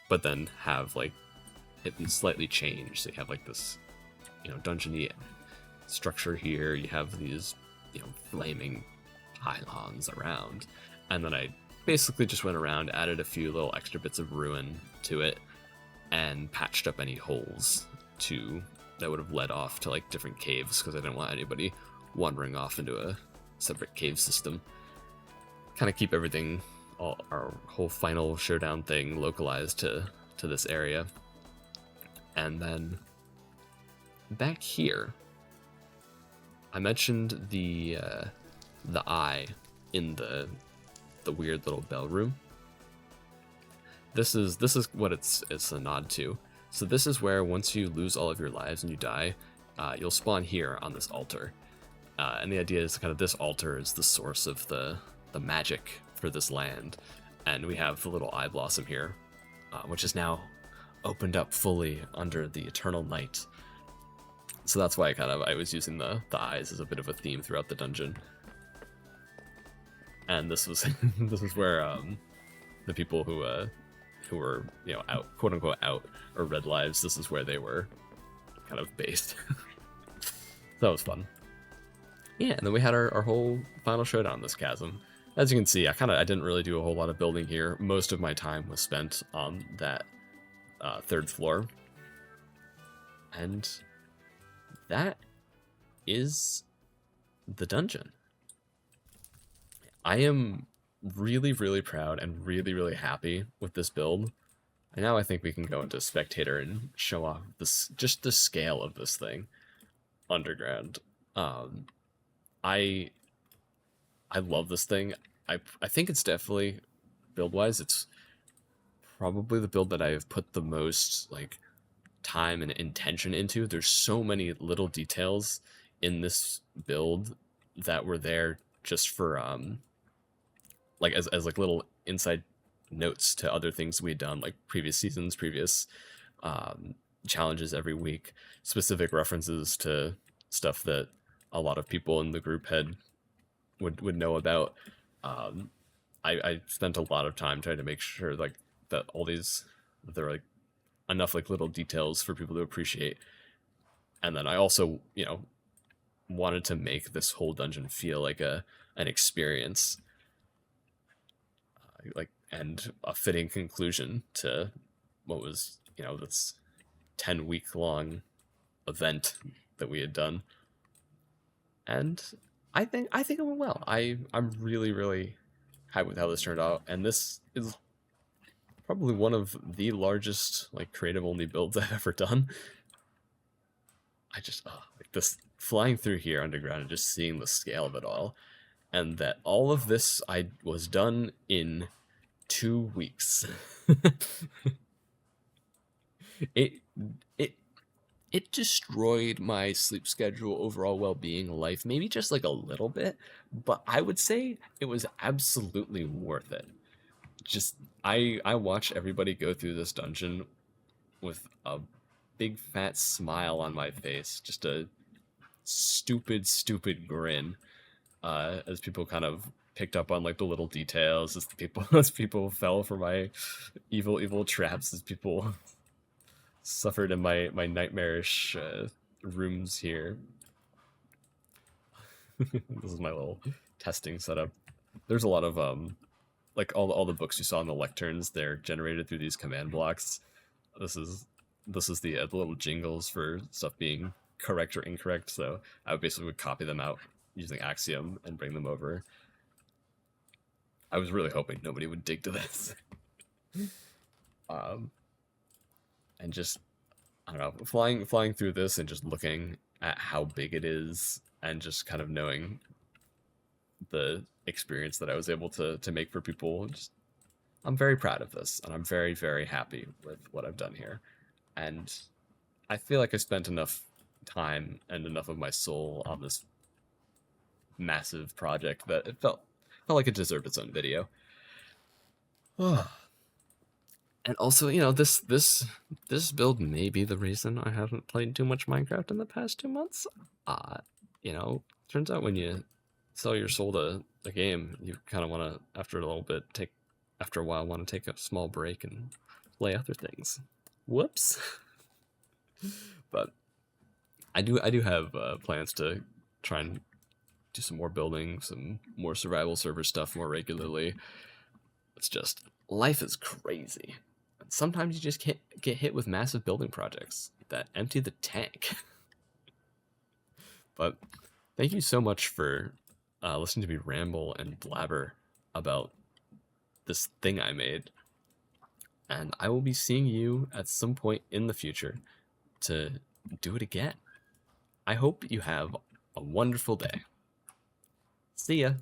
but then have like it be slightly changed. So you have like this, dungeony structure here. You have these, flaming pylons around, and then I basically just went around, added a few little extra bits of ruin to it, and patched up any holes that would have led off to like different caves, because I didn't want anybody wandering off into a separate cave system. Kind of keep everything, our whole final showdown thing, localized to this area. And then back here, I mentioned the eye in the weird little bell room. This is what it's a nod to. So this is where once you lose all of your lives and you die, you'll spawn here on this altar. And the idea is kind of this altar is the source of the magic for this land. And we have the little eye blossom here, which is now opened up fully under the eternal night. So that's why I was using the eyes as a bit of a theme throughout the dungeon. And this was this was where the people who were out, quote unquote out, or red lives, this is where they were kind of based. So that was fun. Yeah, and then we had our whole final showdown in this chasm. As you can see, I didn't really do a whole lot of building here. Most of my time was spent on that third floor. And that is the dungeon. I am really, really proud and really, really happy with this build. And now I think we can go into spectator and show off just the scale of this thing underground. I love this thing. I think it's definitely, build-wise, it's probably the build that I have put the most like time and intention into. There's so many little details in this build that were there just for like as like little inside notes to other things we'd done, like previous seasons, previous challenges every week, specific references to stuff that a lot of people in the group would know about. I spent a lot of time trying to make sure like that there are like enough like little details for people to appreciate. And then I also, wanted to make this whole dungeon feel like an experience. and a fitting conclusion to what was, this 10-week long event that we had done. And I think it went well. I'm really, really happy with how this turned out, and this is probably one of the largest creative only builds I've ever done. I just this flying through here underground and just seeing the scale of it all, and that all of this I was done in 2 weeks. it it it destroyed my sleep schedule, overall well-being, life, maybe just a little bit, but I would say it was absolutely worth it. Just I watched everybody go through this dungeon with a big fat smile on my face, just a stupid grin, as people kind of picked up on the little details, as people fell for my evil traps, as people suffered in my nightmarish rooms here. This is my little testing setup. There's a lot of all the books you saw in the lecterns. They're generated through these command blocks. This is the little jingles for stuff being correct or incorrect. So I would copy them out using Axiom and bring them over. I was really hoping nobody would dig to this. And just, I don't know, flying through this and just looking at how big it is, and just kind of knowing the experience that I was able to make for people. Just, I'm very proud of this, and I'm very, very happy with what I've done here. And I feel like I spent enough time and enough of my soul on this massive project that it felt like it deserved its own video. And also, this build may be the reason I haven't played too much Minecraft in the past 2 months. Turns out when you sell your soul to a game, you kind of want to, after a while, want to take a small break and play other things. Whoops. But I do have plans to try and do some more building, some more survival server stuff more regularly. It's just, life is crazy. Sometimes you just can't get hit with massive building projects that empty the tank. But thank you so much for listening to me ramble and blabber about this thing I made. And I will be seeing you at some point in the future to do it again. I hope you have a wonderful day. See ya.